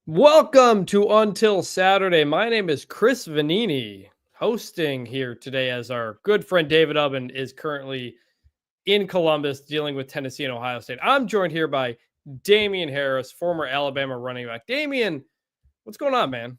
Welcome to Until Saturday. My name is Chris Vannini, hosting here today as our good friend David Ubben is currently in Columbus dealing with Tennessee and Ohio State. I'm joined here by Damien Harris, former Alabama running back. Damien, what's going on, man?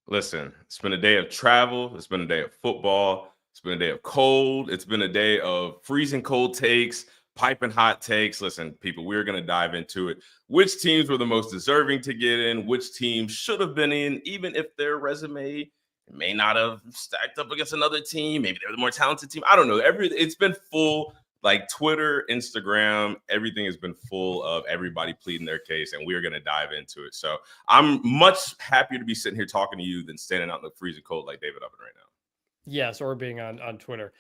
Listen, it's been a day of travel. It's been a day of football. It's been a day of cold. It's been a day of freezing cold takes, piping hot takes. Listen, people, we're going to dive into it. Which teams were the most deserving to get in? Which teams should have been in, even if their resume may not have stacked up against another team? Maybe they're the more talented team. I don't know. It's been full. Like Twitter, Instagram, everything has been full of everybody pleading their case, and we're going to dive into it. So I'm much happier to be sitting here talking to you than standing out in the freezing cold like David Ubben right now. Yes, or being on Twitter.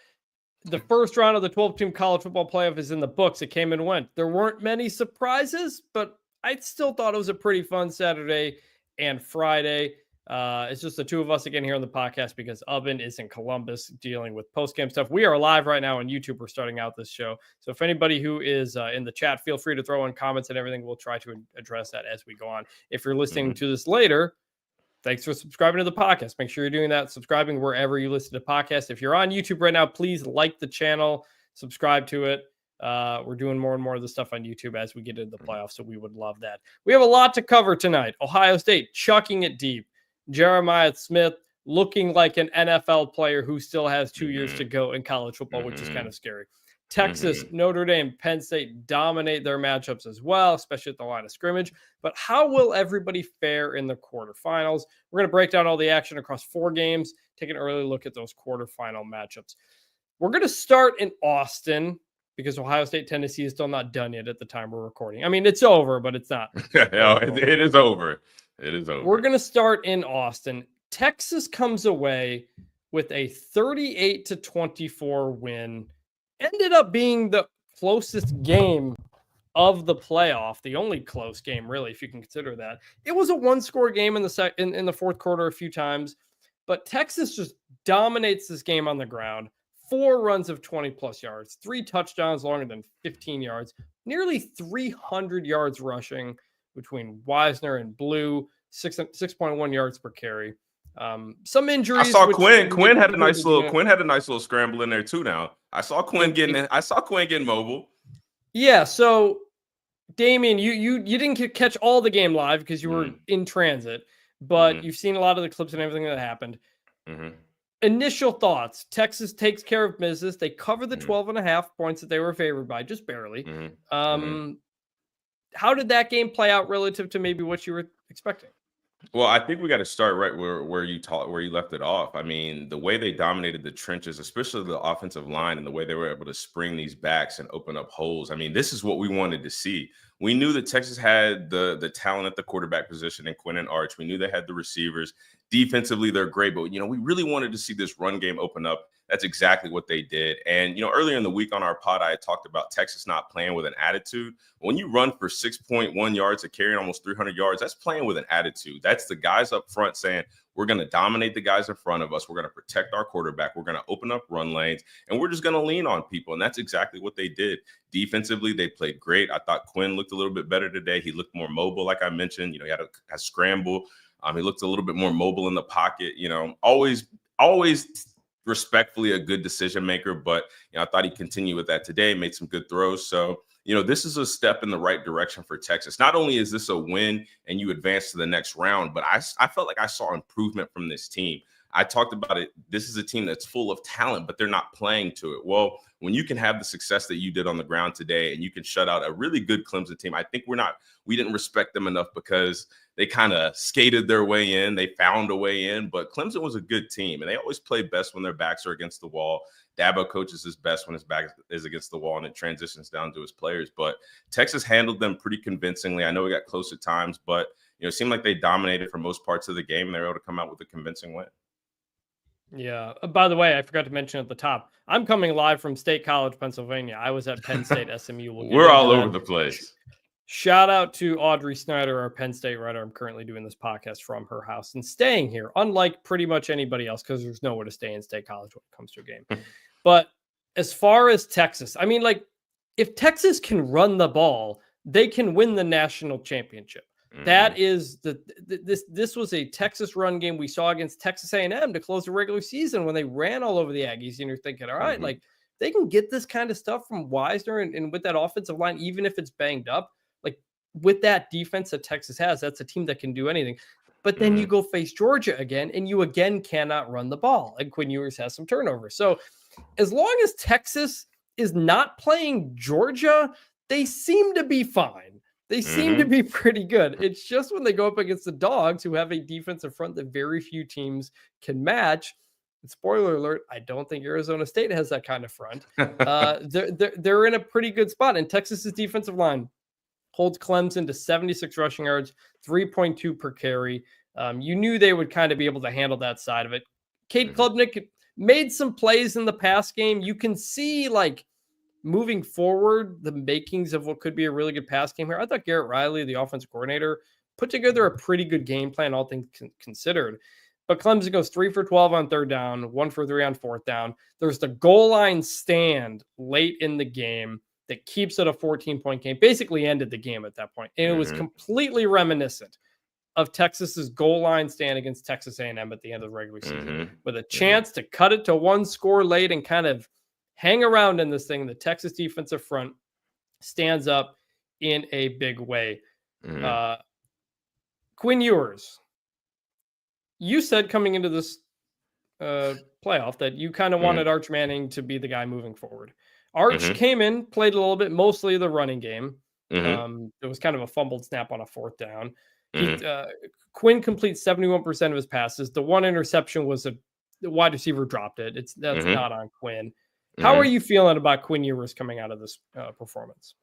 The first round of the 12-team college football playoff is in the books. It came and went. There weren't many surprises, but I still thought it was a pretty fun Saturday and Friday. It's just the two of us again here on the podcast because Ubben is in Columbus dealing with post-game stuff. We are live right now on YouTube. We're starting out this show. So if anybody who is in the chat, feel free to throw in comments and everything. We'll try to address that as we go on. If you're listening to this later, thanks for subscribing to the podcast. Make sure you're doing that, subscribing wherever you listen to podcasts. If you're on YouTube right now, please like the channel, subscribe to it. We're doing more and more of the stuff on YouTube as we get into the playoffs, so we would love that. We have a lot to cover tonight. Ohio State chucking it deep. Jeremiah Smith looking like an NFL player who still has 2 years to go in college football, which is kind of scary. Texas, Notre Dame, Penn State dominate their matchups as well, especially at the line of scrimmage. But how will everybody fare in the quarterfinals? We're going to break down all the action across 4 games, take an early look at those quarterfinal matchups. We're going to start in Austin because Ohio State, Tennessee is still not done yet at the time we're recording. I mean, it's over, but it's not. It is over. It is over. We're going to start in Austin. Texas comes away with a 38-24 win. Ended up being the closest game of the playoff, the only close game, really, if you can consider that. It was a one-score game in the fourth quarter a few times, but Texas just dominates this game on the ground. 4 runs of 20-plus yards, 3 touchdowns longer than 15 yards, nearly 300 yards rushing between Wisner and Blue, 6.1 yards per carry. Some injuries. I saw Quinn had a nice little scramble in there too. Now I saw Quinn getting mobile. Yeah. So, Damien, you didn't catch all the game live because you were in transit, but you've seen a lot of the clips and everything that happened. Initial thoughts: Texas takes care of business. They cover the 12.5 points that they were favored by, just barely. How did that game play out relative to maybe what you were expecting? Well, I think we got to start right where you left it off. I mean, the way they dominated the trenches, especially the offensive line, and the way they were able to spring these backs and open up holes. I mean, this is what we wanted to see. We knew that Texas had the talent at the quarterback position in Quinn and Arch. We knew they had the receivers. Defensively, they're great, but we really wanted to see this run game open up. That's exactly what they did. And, earlier in the week on our pod, I had talked about Texas not playing with an attitude. When you run for 6.1 yards a carry and almost 300 yards, that's playing with an attitude. That's the guys up front saying, we're going to dominate the guys in front of us. We're going to protect our quarterback. We're going to open up run lanes, and we're just going to lean on people. And that's exactly what they did. Defensively, they played great. I thought Quinn looked a little bit better today. He looked more mobile, like I mentioned. He had a scramble. He looked a little bit more mobile in the pocket. Always respectfully a good decision maker, but I thought he continued with that today, made some good throws. So, this is a step in the right direction for Texas. Not only is this a win and you advance to the next round, but I felt like I saw improvement from this team. I talked about it. This is a team that's full of talent, but they're not playing to it. Well, when you can have the success that you did on the ground today and you can shut out a really good Clemson team, I think we didn't respect them enough because they kind of skated their way in. They found a way in, but Clemson was a good team, and they always play best when their backs are against the wall. Dabo coaches his best when his back is against the wall, and it transitions down to his players. But Texas handled them pretty convincingly. I know we got close at times, but it seemed like they dominated for most parts of the game, and they were able to come out with a convincing win. Yeah. By the way, I forgot to mention at the top, I'm coming live from State College, Pennsylvania. I was at Penn State SMU. We're all over the place. Shout out to Audrey Snyder, our Penn State writer. I'm currently doing this podcast from her house and staying here, unlike pretty much anybody else, because there's nowhere to stay in State College when it comes to a game. But as far as Texas, I mean, if Texas can run the ball, they can win the national championship. That is this was a Texas run game we saw against Texas A&M to close the regular season when they ran all over the Aggies. And you're thinking, all right, like they can get this kind of stuff from Wisner and with that offensive line, even if it's banged up, like with that defense that Texas has, that's a team that can do anything. But then you go face Georgia again, and you again cannot run the ball. And Quinn Ewers has some turnovers. So as long as Texas is not playing Georgia, they seem to be fine. They seem to be pretty good. It's just when they go up against the Dogs, who have a defensive front that very few teams can match. And spoiler alert, I don't think Arizona State has that kind of front. They're in a pretty good spot. And Texas's defensive line holds Clemson to 76 rushing yards, 3.2 per carry. You knew they would kind of be able to handle that side of it. Cade Klubnik made some plays in the pass game. You can see, like, moving forward, the makings of what could be a really good pass game here. I thought Garrett Riley, the offensive coordinator, put together a pretty good game plan, all things considered. But Clemson goes 3 for 12 on third down, 1 for 3 on fourth down. There's the goal line stand late in the game that keeps it a 14-point game, basically ended the game at that point. And it was completely reminiscent of Texas's goal line stand against Texas A&M at the end of the regular season, with a chance to cut it to one score late and kind of hang around in this thing. The Texas defensive front stands up in a big way. Quinn Ewers, you said coming into this playoff that you kind of wanted Arch Manning to be the guy moving forward. Arch came in, played a little bit, mostly the running game. It was kind of a fumbled snap on a fourth down. Quinn completes 71% of his passes. The one interception was the wide receiver dropped it. That's not on Quinn. How are you feeling about Quinn Ewers coming out of this performance?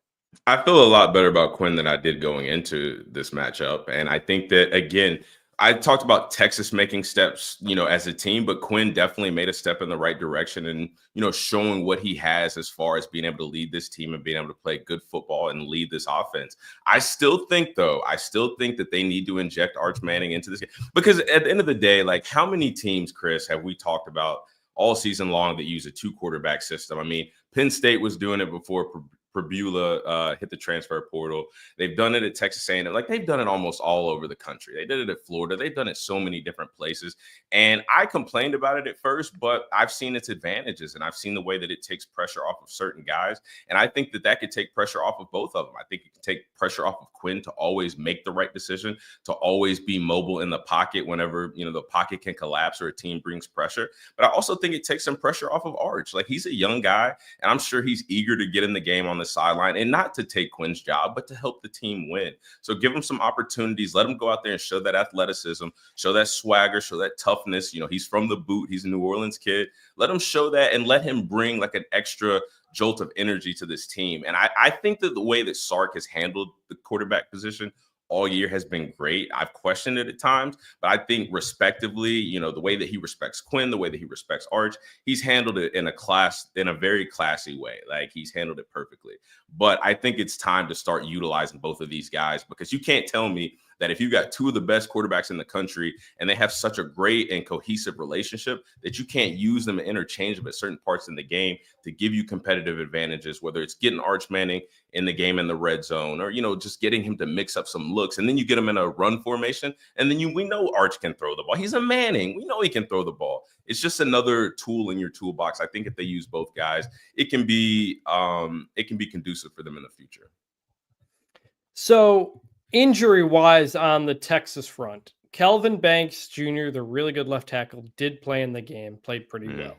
I feel a lot better about Quinn than I did going into this matchup. And I think that, again, I talked about Texas making steps, as a team, but Quinn definitely made a step in the right direction and, showing what he has as far as being able to lead this team and being able to play good football and lead this offense. I still think that they need to inject Arch Manning into this game, because at the end of the day, like, how many teams, Chris, have we talked about all season long that use a 2-quarterback system? I mean, Penn State was doing it before Prbula hit the transfer portal. They've done it at Texas A&M. Like, they've done it almost all over the country. They did it at Florida. They've done it so many different places. And I complained about it at first, but I've seen its advantages, and I've seen the way that it takes pressure off of certain guys. And I think that could take pressure off of both of them. I think it could take pressure off of Quinn to always make the right decision, to always be mobile in the pocket whenever, the pocket can collapse or a team brings pressure. But I also think it takes some pressure off of Arch. Like, he's a young guy, and I'm sure he's eager to get in the game on the sideline, and not to take Quinn's job, but to help the team win. So give him some opportunities. Let him go out there and show that athleticism, show that swagger, show that toughness. He's from the boot. He's a New Orleans kid. Let him show that, and let him bring like an extra jolt of energy to this team. And I think that the way that Sark has handled the quarterback position all year has been great. I've questioned it at times, but I think respectively, the way that he respects Quinn, the way that he respects Arch, he's handled it in a very classy way. Like, he's handled it perfectly. But I think it's time to start utilizing both of these guys, because you can't tell me that if you got two of the best quarterbacks in the country and they have such a great and cohesive relationship, that you can't use them and interchange them at certain parts in the game to give you competitive advantages, whether it's getting Arch Manning in the game in the red zone, or, just getting him to mix up some looks. And then you get him in a run formation, and then we know Arch can throw the ball. He's a Manning. We know he can throw the ball. It's just another tool in your toolbox. I think if they use both guys, it can be conducive for them in the future. So, injury-wise on the Texas front, Kelvin Banks Jr., the really good left tackle, did play in the game, played pretty well.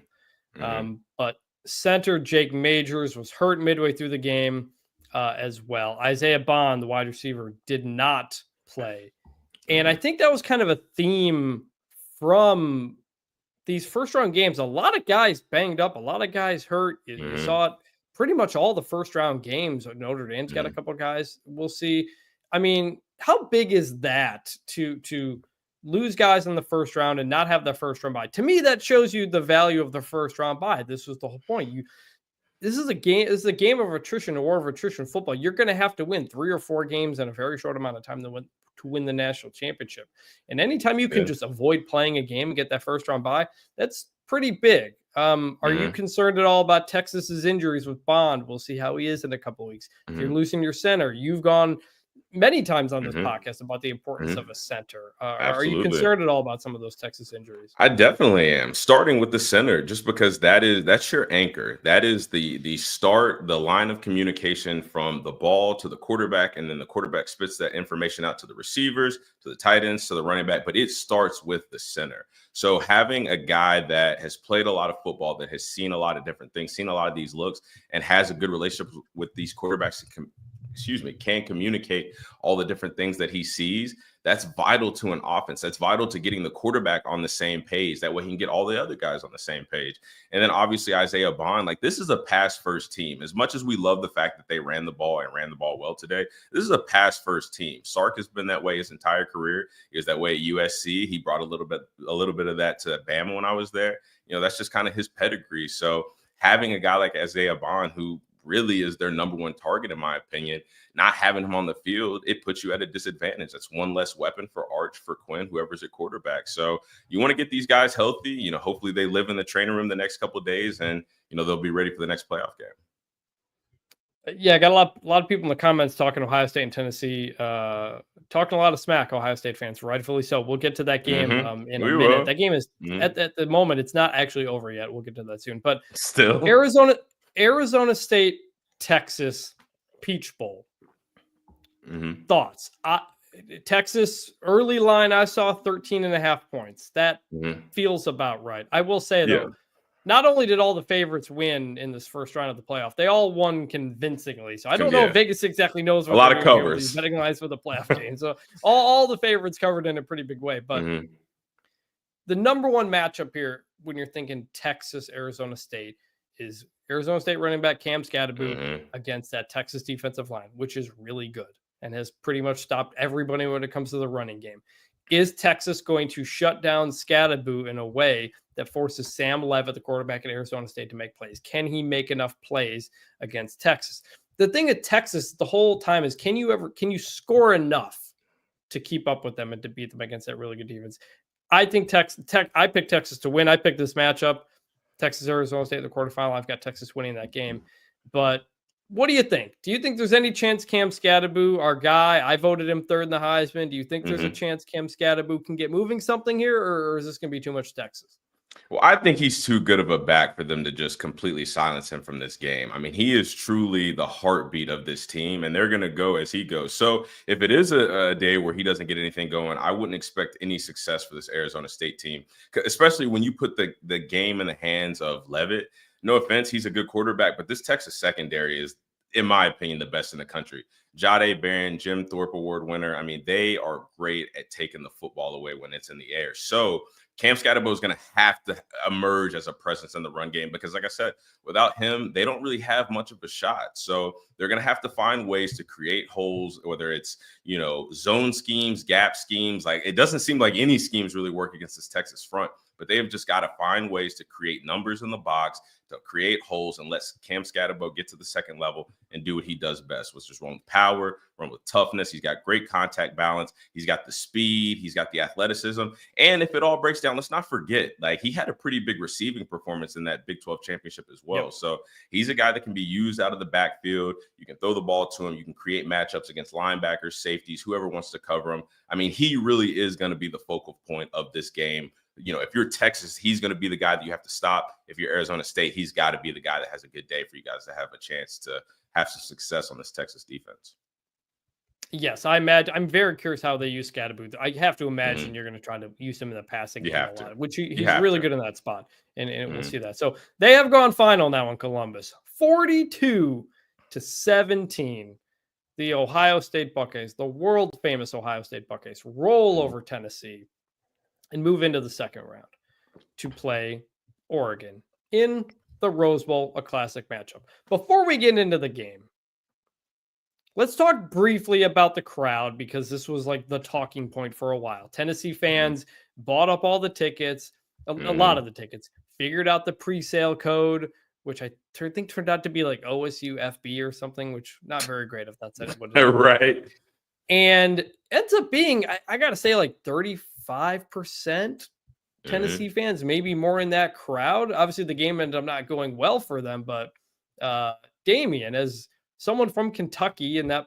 But center Jake Majors was hurt midway through the game as well. Isaiah Bond, the wide receiver, did not play. And I think that was kind of a theme from these first-round games. A lot of guys banged up, a lot of guys hurt. You saw it pretty much all the first-round games. Notre Dame's got a couple of guys. We'll see. I mean, how big is that to lose guys in the first round and not have the first round bye? To me, that shows you the value of the first round bye. This was the whole point. This is a game. This is a game of attrition, a war of attrition football. You're going to have to win 3 or 4 games in a very short amount of time to win the national championship. And anytime you can just avoid playing a game and get that first round bye, that's pretty big. Are you concerned at all about Texas's injuries with Bond? We'll see how he is in a couple of weeks. If you're losing your center, you've gone many times on this Mhm. podcast about the importance Mhm. of a center. Are you Absolutely. concerned at all about some of those Texas injuries? I definitely am. Starting with the center, just because that's your anchor. That is the start, the line of communication from the ball to the quarterback, and then the quarterback spits that information out to the receivers, to the tight ends, to the running back. But it starts with the center. So having a guy that has played a lot of football, that has seen a lot of different things, seen a lot of these looks, and has a good relationship with these quarterbacks, can communicate all the different things that he sees. That's vital to an offense. That's vital to getting the quarterback on the same page. That way he can get all the other guys on the same page. And then obviously Isaiah Bond, like this is a pass first team. As much as we love the fact that they ran the ball and ran the ball well today, this is a pass first team. Sark has been that way his entire career. He was that way at USC. He brought a little bit of that to Bama when I was there. That's just kind of his pedigree. So having a guy like Isaiah Bond, who really is their number one target, in my opinion, not having him on the field, it puts you at a disadvantage. That's one less weapon for Arch, for Quinn, whoever's at quarterback. So you want to get these guys healthy. Hopefully they live in the training room the next couple of days, and they'll be ready for the next playoff game. Yeah, I got a lot of people in the comments talking Ohio State and Tennessee, talking a lot of smack, Ohio State fans, rightfully so. We'll get to that game in a minute. Will. That game is at the moment, it's not actually over yet. We'll get to that soon. But still, Arizona State, Texas, Peach Bowl. Thoughts? Texas early line, I saw 13.5 points. That feels about right. I will say though, not only did all the favorites win in this first round of the playoff, they all won convincingly. So I don't know if Vegas exactly knows what a lot of covers these betting lines for the playoff game. So all the favorites covered in a pretty big way. But the number one matchup here, when you're thinking Texas, Arizona State, is Arizona State running back Cam Skattebo against that Texas defensive line, which is really good and has pretty much stopped everybody when it comes to the running game. Is Texas going to shut down Skattebo in a way that forces Sam Levitt, the quarterback at Arizona State, to make plays? Can he make enough plays against Texas? The thing at Texas the whole time is, can you score enough to keep up with them and to beat them against that really good defense? I think I picked Texas to win. I picked this matchup. Texas, Arizona State in the quarterfinal. I've got Texas winning that game. But what do you think? Do you think there's any chance Cam Skattebo, our guy, I voted him third in the Heisman. Do you think there's a chance Cam Skattebo can get moving something here, or is this going to be too much Texas? Well, I think he's too good of a back for them to just completely silence him from this game. I mean, he is truly the heartbeat of this team, and they're going to go as he goes. So if it is a day where he doesn't get anything going, I wouldn't expect any success for this Arizona State team, especially when you put the game in the hands of Levitt. No offense, he's a good quarterback, but this Texas secondary is, in my opinion, the best in the country. Jahdae Barron, Jim Thorpe Award winner. I mean, they are great at taking the football away when it's in the air. So Cam Skattebo is going to have to emerge as a presence in the run game because, like I said, without him, they don't really have much of a shot. So they're going to have to find ways to create holes, whether it's, zone schemes, gap schemes. Like, it doesn't seem like any schemes really work against this Texas front, but they've just got to find ways to create numbers in the box, to create holes, and let Cam Skattebo get to the second level and do what he does best, which is run with power, run with toughness. He's got great contact balance. He's got the speed. He's got the athleticism. And if it all breaks down, let's not forget, like, he had a pretty big receiving performance in that Big 12 championship as well. Yep. So he's a guy that can be used out of the backfield. You can throw the ball to him. You can create matchups against linebackers, safeties, whoever wants to cover him. I mean, he really is going to be the focal point of this game. If you're Texas, he's going to be the guy that you have to stop. If you're Arizona State, he's got to be the guy that has a good day for you guys to have a chance to have some success on this Texas defense. Yes, I imagine. I'm very curious how they use Skattebo. I have to imagine you're going to try to use him in the passing game a lot, which he's really good in that spot, and we'll see that. So they have gone final now in Columbus, 42-17. The Ohio State Buckeyes, the world famous Ohio State Buckeyes, roll over Tennessee and move into the second round to play Oregon in the Rose Bowl, a classic matchup. Before we get into the game, let's talk briefly about the crowd, because this was like the talking point for a while. Tennessee fans bought up all the tickets, a lot of the tickets, figured out the pre-sale code, which I think turned out to be like OSU FB or something, which not very great if that's what it is. Right. And ends up being, I got to say, like 35% Tennessee fans, maybe more in that crowd. Obviously, the game ended up not going well for them, but Damien, as someone from Kentucky and that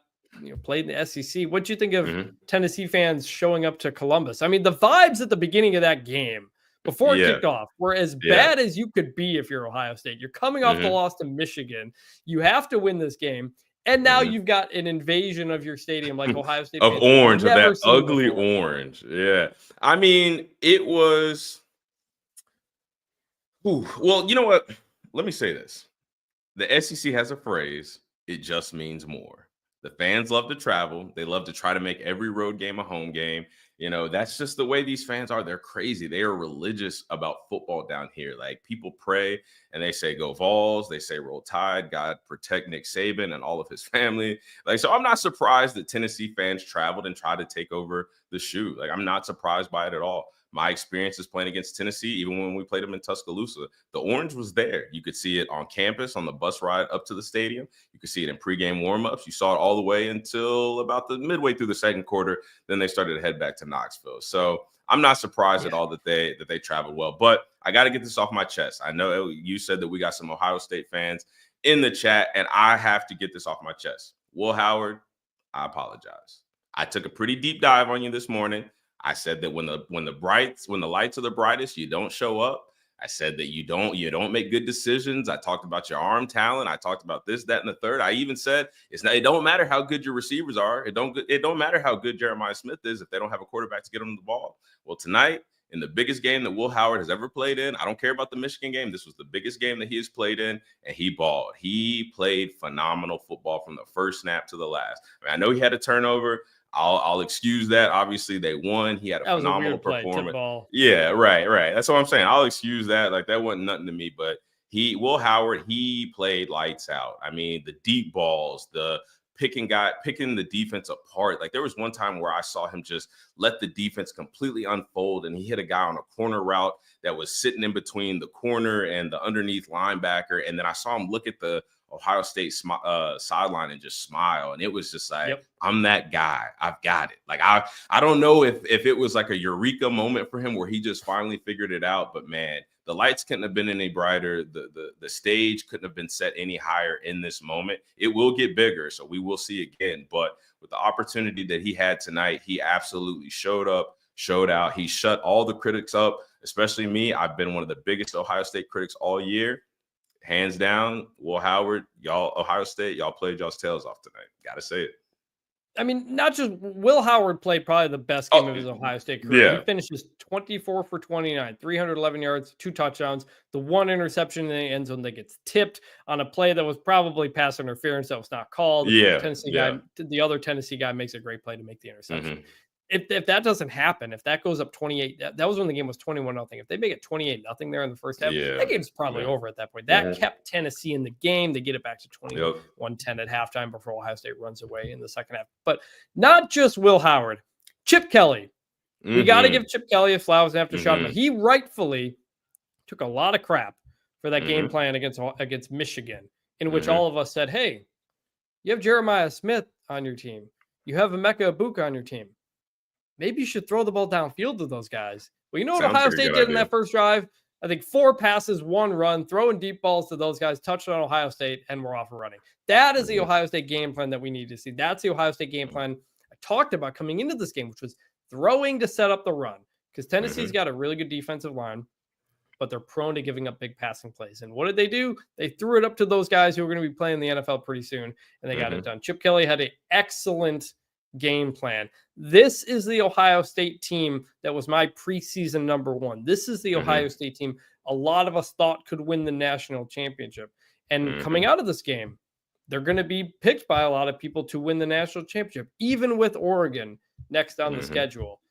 played in the SEC. What do you think of Mhm. Tennessee fans showing up to Columbus? I mean, the vibes at the beginning of that game before it Yeah. kicked off were as Yeah. bad as you could be if you're Ohio State. You're coming off the Mhm. loss to Michigan. You have to win this game. And now Mhm. you've got an invasion of your stadium like Ohio State Of fans have orange, of never that seen ugly before. orange. Yeah. I mean, it was well, you know what? Let me say this. The SEC has a phrase, it just means more. The fans love to travel. They love to try to make every road game a home game. That's just the way these fans are. They're crazy. They are religious about football down here. Like people pray and they say, go Vols. They say, roll Tide. God protect Nick Saban and all of his family. Like, so I'm not surprised that Tennessee fans traveled and tried to take over the shoe. Like, I'm not surprised by it at all. My experiences playing against Tennessee, even when we played them in Tuscaloosa, the orange was there. You could see it on campus on the bus ride up to the stadium. You could see it in pregame warmups. You saw it all the way until about the midway through the second quarter. Then they started to head back to Knoxville. So I'm not surprised at all that they traveled well. But I got to get this off my chest. I know you said that we got some Ohio State fans in the chat, and I have to get this off my chest. Will Howard, I apologize. I took a pretty deep dive on you this morning. I said that when the lights are the brightest, you don't show up. I said that you don't make good decisions. I talked about your arm talent. I talked about this, that, and the third. I even said it don't matter how good your receivers are. It don't matter how good Jeremiah Smith is if they don't have a quarterback to get them the ball. Well, tonight, in the biggest game that Will Howard has ever played in, I don't care about the Michigan game. This was the biggest game that he has played in, and he balled. He played phenomenal football from the first snap to the last. I know he had a turnover. I'll excuse that. Obviously, they won. He had a phenomenal performance. Yeah, right. That's what I'm saying. I'll excuse that. Like, that wasn't nothing to me. But Will Howard, he played lights out. I mean, the deep balls, the picking the defense apart. Like, there was one time where I saw him just let the defense completely unfold, and he hit a guy on a corner route that was sitting in between the corner and the underneath linebacker. And then I saw him look at the Ohio State sideline and just smile. And it was just like, yep. I'm that guy. I've got it. Like, I don't know if it was like a eureka moment for him where he just finally figured it out. But man, the lights couldn't have been any brighter. The stage couldn't have been set any higher in this moment. It will get bigger, so we will see again. But with the opportunity that he had tonight, he absolutely showed up, showed out. He shut all the critics up, especially me. I've been one of the biggest Ohio State critics all year. Hands down, Will Howard, y'all, Ohio State, y'all played y'all's tails off tonight. Got to say it. I mean, not just Will Howard played probably the best game of his Ohio State career. Yeah. He finishes 24 for 29, 311 yards, 2 touchdowns, the 1 interception in the end zone that gets tipped on a play that was probably pass interference that was not called. Yeah. The other Tennessee guy makes a great play to make the interception. Mm-hmm. If that doesn't happen, if that goes up 28, that was when the game was 21-0. If they make it 28-0 there in the first half, that game's probably over at that point. That kept Tennessee in the game. They get it back to 21-10 at halftime before Ohio State runs away in the second half. But not just Will Howard, Chip Kelly. We got to give Chip Kelly a flowers after shot. He rightfully took a lot of crap for that game plan against Michigan, in which all of us said, hey, you have Jeremiah Smith on your team. You have Emeka Egbuka on your team. Maybe you should throw the ball downfield to those guys. Well, you know what Ohio State did in that first drive? I think 4 passes, 1 run, throwing deep balls to those guys, touchdown Ohio State, and we're off and running. That is the Ohio State game plan that we need to see. That's the Ohio State game plan I talked about coming into this game, which was throwing to set up the run. Because Tennessee's got a really good defensive line, but they're prone to giving up big passing plays. And what did they do? They threw it up to those guys who are going to be playing the NFL pretty soon, and they got it done. Chip Kelly had an excellent game plan. This is the Ohio State team that was my preseason number 1. This is the Ohio State team a lot of us thought could win the national championship. And coming out of this game, they're going to be picked by a lot of people to win the national championship, even with Oregon next on the schedule.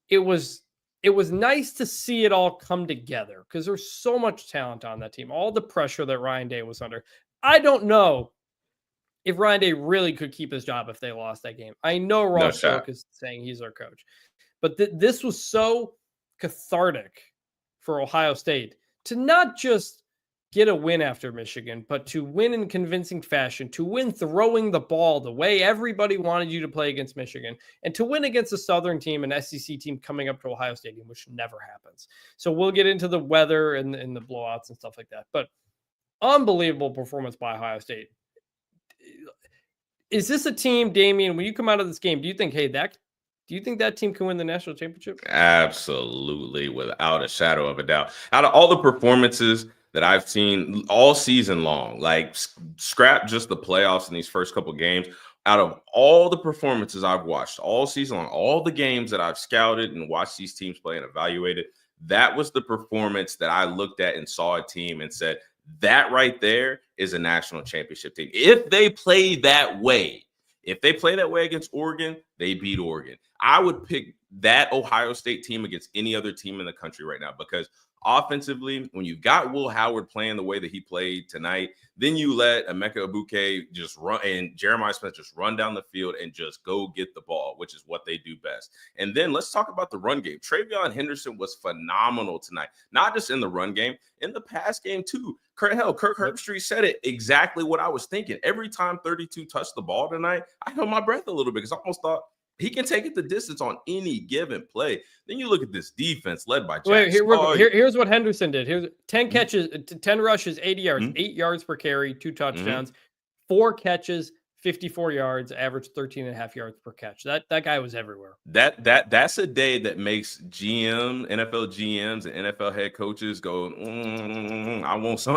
It was nice to see it all come together because there's so much talent on that team. All the pressure that Ryan Day was under. I don't know if Ryan Day really could keep his job if they lost that game. I know Ross Stork is saying he's our coach, but this was so cathartic for Ohio State to not just get a win after Michigan, but to win in convincing fashion, to win throwing the ball the way everybody wanted you to play against Michigan, and to win against a Southern team, an SEC team coming up to Ohio Stadium, which never happens. So we'll get into the weather and the blowouts and stuff like that, but unbelievable performance by Ohio State. Is this a team, Damien, when you come out of this game, do you think, hey, do you think that team can win the national championship? Absolutely, without a shadow of a doubt. Out of all the performances that I've seen all season long, like scrap just the playoffs in these first couple games, out of all the performances I've watched all season long, all the games that I've scouted and watched these teams play and evaluated, that was the performance that I looked at and saw a team and said, that right there is a national championship team. If they play that way, against Oregon, they beat Oregon. I would pick that Ohio State team against any other team in the country right now, because offensively, when you've got Will Howard playing the way that he played tonight, then you let Emeka Egbuka just run and Jeremiah Smith just run down the field and just go get the ball, which is what they do best. And then let's talk about the run game. Travion Henderson was phenomenal tonight, not just in the run game, in the pass game too. Kirk Herbstreit said it exactly what I was thinking. Every time 32 touched the ball tonight, I held my breath a little bit because I almost thought he can take it the distance on any given play. Then you look at this defense led by Jack. Here's what Henderson did. Here's 10 catches, 10 rushes, 80 yards, 8 yards per carry, 2 touchdowns, 4 catches, 54 yards, average 13.5 yards per catch. That guy was everywhere. That's a day that makes NFL GMs and NFL head coaches go, I want some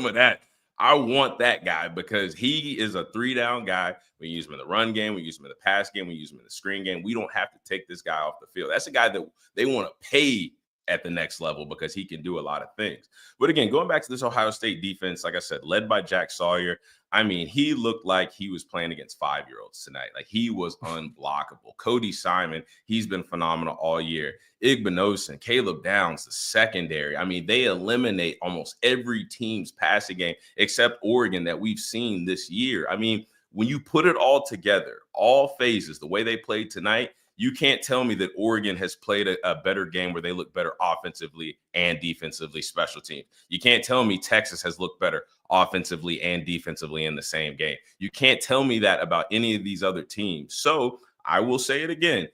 of that. I want that guy, because he is a 3-down guy. We use him in the run game. We use him in the pass game. We use him in the screen game. We don't have to take this guy off the field. That's a guy that they want to pay at the next level because he can do a lot of things. But again, going back to this Ohio State defense, like I said, led by Jack Sawyer, I mean, he looked like he was playing against 5-year-olds tonight. Like, he was unblockable. Cody Simon, he's been phenomenal all year. Igbinosun, Caleb Downs, the secondary. I mean, they eliminate almost every team's passing game except Oregon that we've seen this year. I mean, when you put it all together, all phases, the way they played tonight, you can't tell me that Oregon has played a better game where they look better offensively and defensively, special teams. You can't tell me Texas has looked better offensively and defensively in the same game. You can't tell me that about any of these other teams. So I will say it again,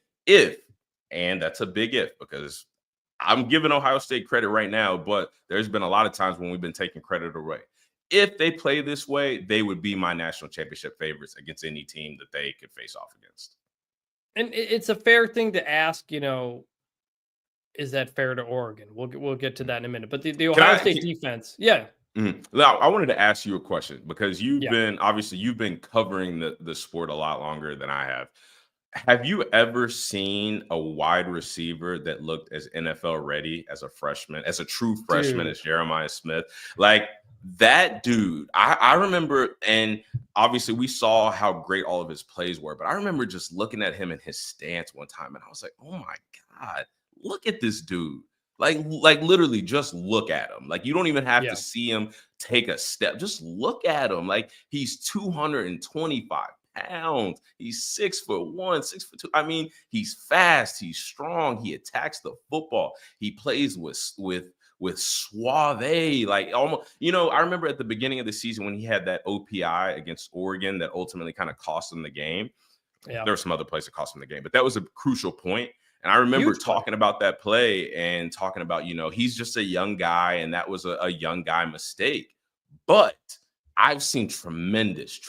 and that's a big if, because I'm giving Ohio State credit right now, but there's been a lot of times when we've been taking credit away. If they play this way, they would be my national championship favorites against any team that they could face off against. And it's a fair thing to ask, is that fair to Oregon? We'll get to that in a minute. But the Ohio State defense, yeah. Now, I wanted to ask you a question, because you've been covering the sport a lot longer than I have. Have you ever seen a wide receiver that looked as NFL ready as a freshman, as a true freshman, as Jeremiah Smith? Like, that dude, I remember, and obviously we saw how great all of his plays were, but I remember just looking at him in his stance one time, and I was like, oh my God, look at this dude. Like literally just look at him. Like, you don't even have to see him take a step. Just look at him. Like, he's 225 pounds. He's 6'1", 6'2". I mean, he's fast. He's strong. He attacks the football. He plays with suave, like almost, I remember at the beginning of the season when he had that OPI against Oregon that ultimately kind of cost him the game. There were some other plays that cost him the game, but that was a crucial point. And I remember talking about that play and talking about, he's just a young guy, and that was a young guy mistake. But I've seen tremendous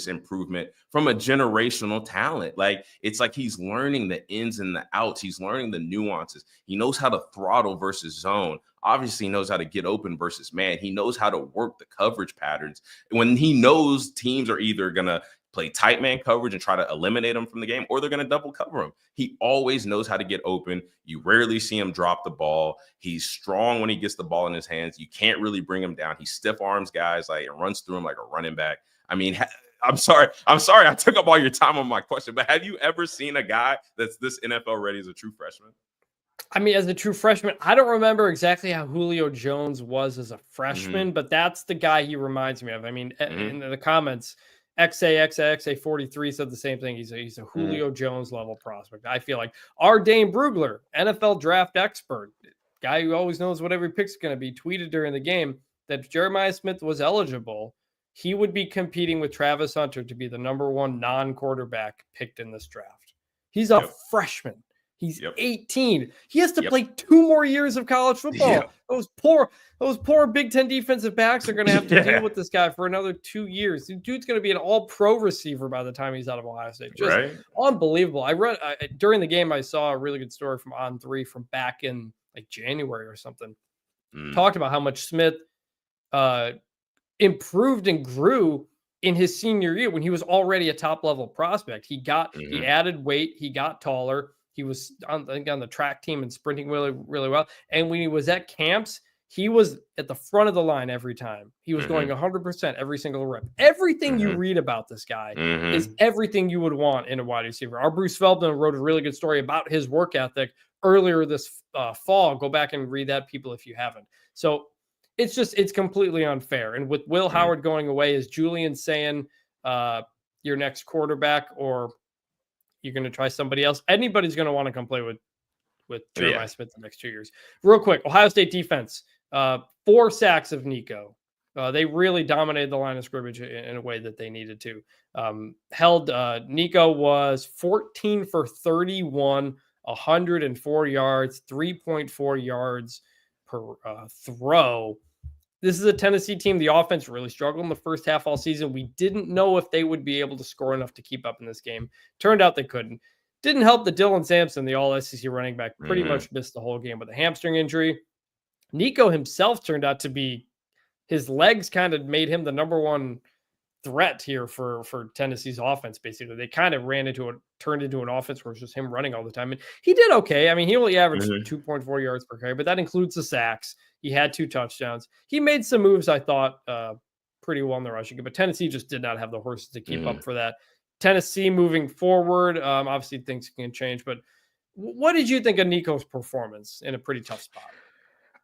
improvement from a generational talent. Like, it's like he's learning the ins and the outs. He's learning the nuances. He knows how to throttle versus zone. Obviously, he knows how to get open versus man. He knows how to work the coverage patterns. When he knows teams are either going to play tight man coverage and try to eliminate him from the game, or they're going to double cover him. He always knows how to get open. You rarely see him drop the ball. He's strong when he gets the ball in his hands. You can't really bring him down. He stiff arms guys, like, and runs through them like a running back. I mean, I'm sorry. I took up all your time on my question, but have you ever seen a guy that's this NFL ready as a true freshman? I mean, as a true freshman, I don't remember exactly how Julio Jones was as a freshman, but that's the guy he reminds me of. I mean, in the comments, XA43 said the same thing. He's a Julio Jones level prospect. I feel like Dane Brugler, NFL draft expert, guy who always knows what every pick's going to be, tweeted during the game that if Jeremiah Smith was eligible, he would be competing with Travis Hunter to be the number 1 non-quarterback picked in this draft. He's a freshman. He's 18. He has to play 2 more years of college football. Yep. Those poor Big Ten defensive backs are going to have to deal with this guy for another 2 years. The dude's going to be an all-pro receiver by the time he's out of Ohio State. Just unbelievable. I read during the game, I saw a really good story from On3 from back in like January or something. Talked about how much Smith improved and grew in his senior year when he was already a top-level prospect. He added weight. He got taller. He was on the track team and sprinting really, really well. And when he was at camps, he was at the front of the line every time. He was going 100% every single rep. Everything you read about this guy is everything you would want in a wide receiver. Our Bruce Feldman wrote a really good story about his work ethic earlier this fall. Go back and read that, people, if you haven't. So it's completely unfair. And with Will Howard going away, is Julian saying your next quarterback, or you're going to try somebody else? Anybody's going to want to come play with Jeremiah Smith the next 2 years. Real quick, Ohio State defense, 4 sacks of Nico. They really dominated the line of scrimmage in a way that they needed to. Nico was 14 for 31, 104 yards, 3.4 yards per throw. This is a Tennessee team. The offense really struggled in the first half all season. We didn't know if they would be able to score enough to keep up in this game. Turned out they couldn't. Didn't help that Dylan Sampson, the all-SEC running back, pretty much missed the whole game with a hamstring injury. Nico himself turned out to be, his legs kind of made him the number one threat here for Tennessee's offense, basically. They kind of turned into an offense where it's just him running all the time. And he did okay. I mean, he only averaged 2.4 yards per carry, but that includes the sacks. He had 2 touchdowns. He made some moves, I thought, pretty well in the rushing game, but Tennessee just did not have the horses to keep up for that. Tennessee moving forward, obviously things can change, but what did you think of Nico's performance in a pretty tough spot?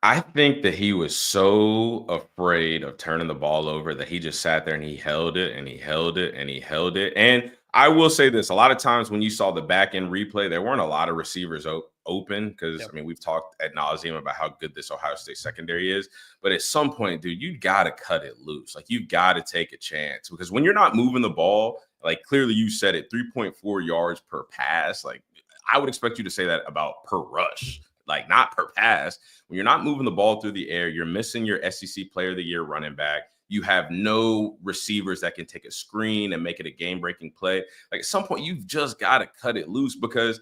I think that he was so afraid of turning the ball over that he just sat there and he held it and he held it and he held it. And I will say this, a lot of times when you saw the back end replay, there weren't a lot of receivers open because, I mean, we've talked ad nauseum about how good this Ohio State secondary is. But at some point, dude, you got to cut it loose. Like, you got to take a chance, because when you're not moving the ball, like clearly you said it, 3.4 yards per pass, like I would expect you to say that about per rush. Like, not per pass. When you're not moving the ball through the air, you're missing your SEC Player of the Year running back. You have no receivers that can take a screen and make it a game-breaking play. Like, at some point, you've just got to cut it loose, because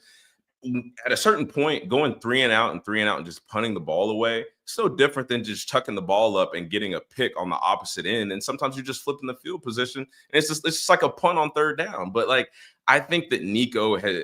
at a certain point, going 3 and out and just punting the ball away, so different than just chucking the ball up and getting a pick on the opposite end. And sometimes you're just flipping the field position, and it's just like a punt on 3rd down. But like, I think that Nico had,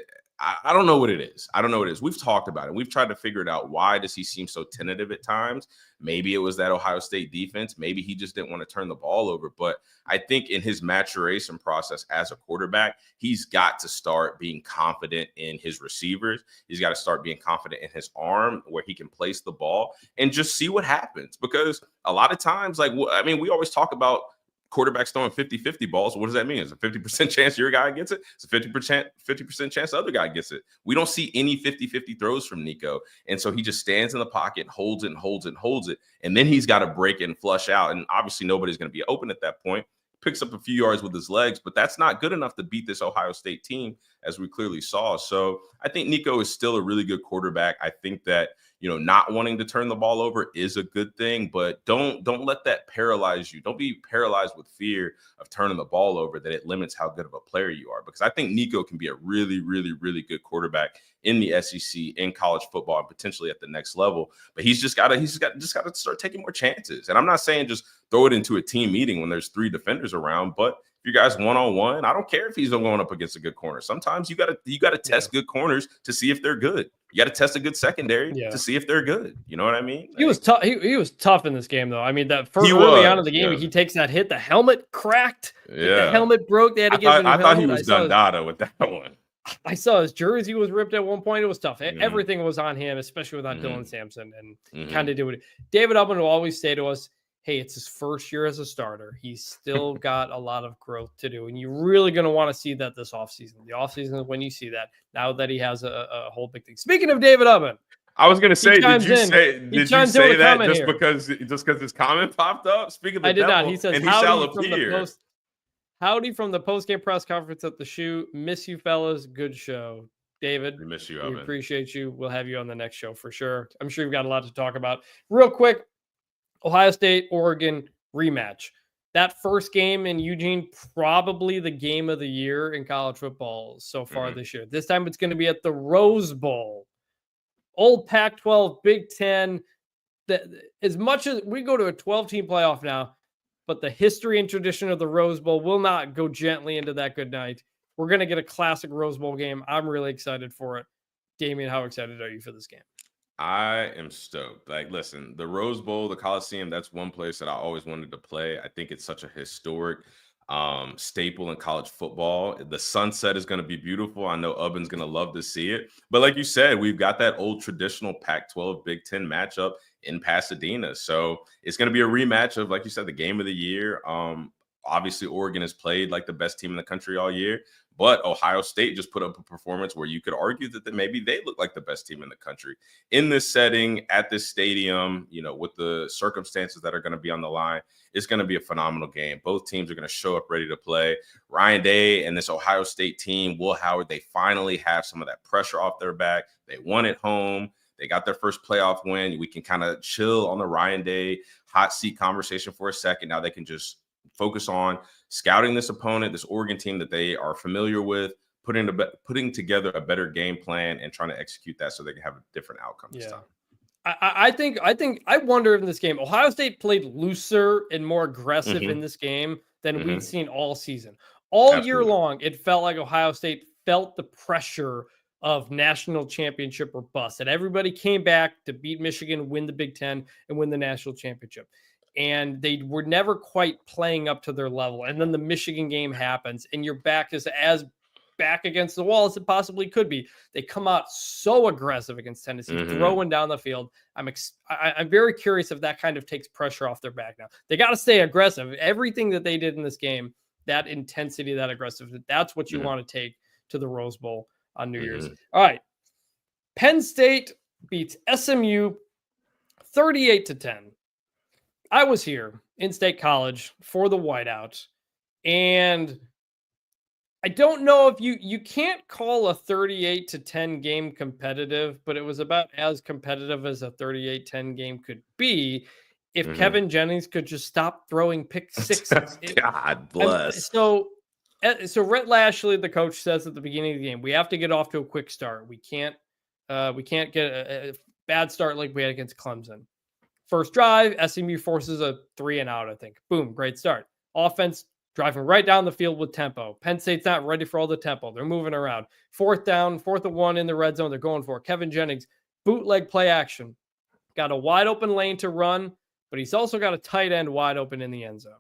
I don't know what it is. I don't know what it is. We've talked about it. We've tried to figure it out. Why does he seem so tentative at times? Maybe it was that Ohio State defense. Maybe he just didn't want to turn the ball over. But I think in his maturation process as a quarterback, he's got to start being confident in his receivers. He's got to start being confident in his arm, where he can place the ball and just see what happens. Because a lot of times, like, I mean, we always talk about quarterbacks throwing 50-50 balls. What does that mean? It's a 50% chance your guy gets it. It's a 50% chance the other guy gets it. We don't see any 50-50 throws from Nico. And so he just stands in the pocket, holds it. And then he's got to break it and flush out. And obviously nobody's going to be open at that point. Picks up a few yards with his legs, but that's not good enough to beat this Ohio State team, as we clearly saw. So I think Nico is still a really good quarterback. I think that, you know, not wanting to turn the ball over is a good thing, but don't let that paralyze you. Don't be paralyzed with fear of turning the ball over, that it limits how good of a player you are. Because I think Nico can be a really, really, really good quarterback in the SEC, in college football, and potentially at the next level. But he's just got to start taking more chances. And I'm not saying just throw it into a team meeting when there's 3 defenders around, but if you guys one-on-one, I don't care if he's going up against a good corner. Sometimes you gotta test good corners to see if they're good. You got to test a good secondary to see if they're good. You know what I mean? He was tough. He was tough in this game, though. I mean, that first early on in the game, he takes that hit. The helmet cracked. The helmet broke. They had to give him. I thought he was done data with that one. I saw his jersey was ripped at one point. It was tough. Everything was on him, especially without Dylan Sampson, and kind of did what David Ubbin will always say to us. Hey, it's his first year as a starter. He's still got a lot of growth to do. And you're really going to want to see that this offseason. The offseason is when you see that, now that he has a whole big thing. Speaking of David Ubbin. I was going to say, did you say that just because his comment popped up? Speaking of the devil, not. He says, and he shall appear. Howdy from the post-game press conference at the shoe. Miss you fellas. Good show. David. We miss you, We Evan. appreciate you. We'll have you on the next show for sure. I'm sure you've got a lot to talk about. Real quick, Ohio State, Oregon rematch. That first game in Eugene, probably the game of the year in college football so far this year. This time it's going to be at the Rose Bowl. Old Pac-12, Big Ten. As much as we go to a 12-team playoff now, but the history and tradition of the Rose Bowl will not go gently into that good night. We're going to get a classic Rose Bowl game. I'm really excited for it. Damien, how excited are you for this game? I am stoked. Like, listen, the Rose Bowl, the Coliseum, that's one place that I always wanted to play. I think it's such a historic staple in college football. The sunset is going to be beautiful. I know Ubben's going to love to see it. But like you said, we've got that old traditional Pac-12 Big Ten matchup in Pasadena. So it's going to be a rematch of, like you said, the game of the year. Obviously, Oregon has played like the best team in the country all year. But Ohio State just put up a performance where you could argue that maybe they look like the best team in the country. In this setting, at this stadium, with the circumstances that are going to be on the line, it's going to be a phenomenal game. Both teams are going to show up ready to play. Ryan Day and this Ohio State team, Will Howard, they finally have some of that pressure off their back. They won at home. They got their first playoff win. We can kind of chill on the Ryan Day hot seat conversation for a second. Now they can just focus on scouting this opponent, this Oregon team that they are familiar with, putting together a better game plan and trying to execute that so they can have a different outcome this time. I wonder in this game, Ohio State played looser and more aggressive in this game than we'd seen all season. All year long, it felt like Ohio State felt the pressure of national championship or bust, and everybody came back to beat Michigan, win the Big Ten, and win the national championship. And they were never quite playing up to their level. And then the Michigan game happens, and your back is as back against the wall as it possibly could be. They come out so aggressive against Tennessee, throwing down the field. I'm very curious if that kind of takes pressure off their back now. They got to stay aggressive. Everything that they did in this game, that intensity, that aggressiveness, that's what you want to take to the Rose Bowl on New Year's. All right. Penn State beats SMU 38-10. I was here in State College for the whiteout, and I don't know if you can't call a 38-10 game competitive, but it was about as competitive as a 38-10 game could be if Kevin Jennings could just stop throwing pick sixes. God bless. So Rhett Lashley, the coach, says at the beginning of the game, we have to get off to a quick start. We can't get a bad start like we had against Clemson. First drive, SMU forces a 3-and-out, I think. Boom, great start. Offense driving right down the field with tempo. Penn State's not ready for all the tempo. They're moving around. Fourth down, 4th and 1 in the red zone. They're going for it. Kevin Jennings, bootleg play action. Got a wide open lane to run, but he's also got a tight end wide open in the end zone.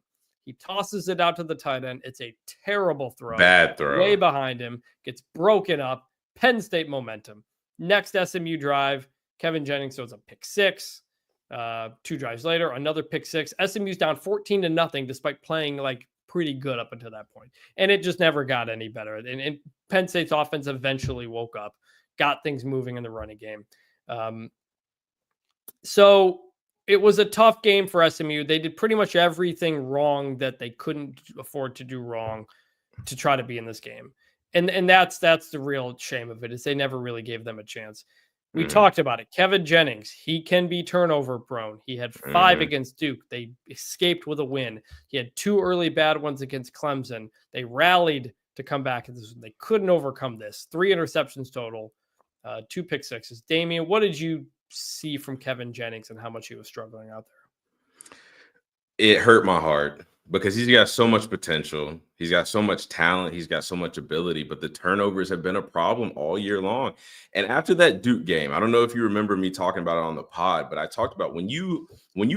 He tosses it out to the tight end. It's a terrible throw. Bad throw. Way behind him. Gets broken up. Penn State momentum. Next SMU drive, Kevin Jennings throws a pick six. 2 drives later, another pick six. SMU's down 14-0 despite playing like pretty good up until that point. And it just never got any better. And Penn State's offense eventually woke up, got things moving in the running game. So it was a tough game for SMU. They did pretty much everything wrong that they couldn't afford to do wrong to try to be in this game. And that's the real shame of it, is they never really gave them a chance. We talked about it. Kevin Jennings, he can be turnover prone. He had 5 against Duke. They escaped with a win. He had 2 early bad ones against Clemson. They rallied to come back. They couldn't overcome this. 3 interceptions total, 2 pick sixes. Damien, what did you see from Kevin Jennings and how much he was struggling out there? It hurt my heart because he's got so much potential. He's got so much talent. He's got so much ability, but the turnovers have been a problem all year long. And after that Duke game, I don't know if you remember me talking about it on the pod, but I talked about when you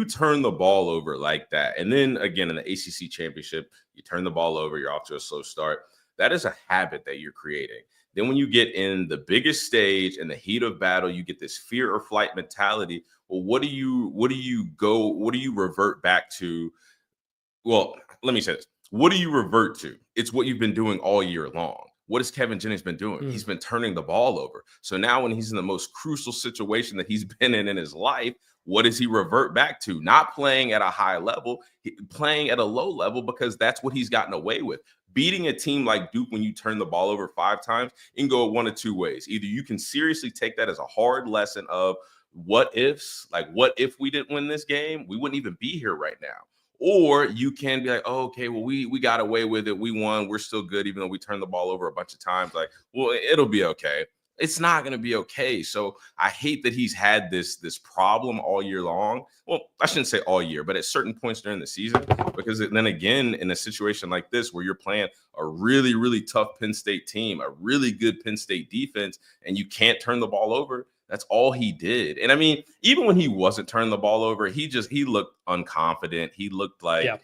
turn the ball over like that, and then again in the ACC championship, you turn the ball over, you're off to a slow start. That is a habit that you're creating. Then when you get in the biggest stage in the heat of battle, you get this fear or flight mentality. Well, what do you revert back to? Well, let me say this. What do you revert to? It's what you've been doing all year long. what has Kevin Jennings been doing? He's been turning the ball over. So now when he's in the most crucial situation that he's been in his life, what does he revert back to? Not playing at a high level, playing at a low level, because that's what he's gotten away with. Beating a team like Duke when you turn the ball over 5 times, it can go one of 2 ways. Either you can seriously take that as a hard lesson of what ifs, like what if we didn't win this game? We wouldn't even be here right now. Or you can be like, oh, okay, well, we got away with it. We won. We're still good, even though we turned the ball over a bunch of times. Like, well, it'll be okay. It's not going to be okay. So I hate that he's had this problem all year long. Well, I shouldn't say all year, but at certain points during the season, because then again, in a situation like this where you're playing a really, really tough Penn State team, a really good Penn State defense, and you can't turn the ball over, that's all he did. And I mean, even when he wasn't turning the ball over, he looked unconfident. He looked like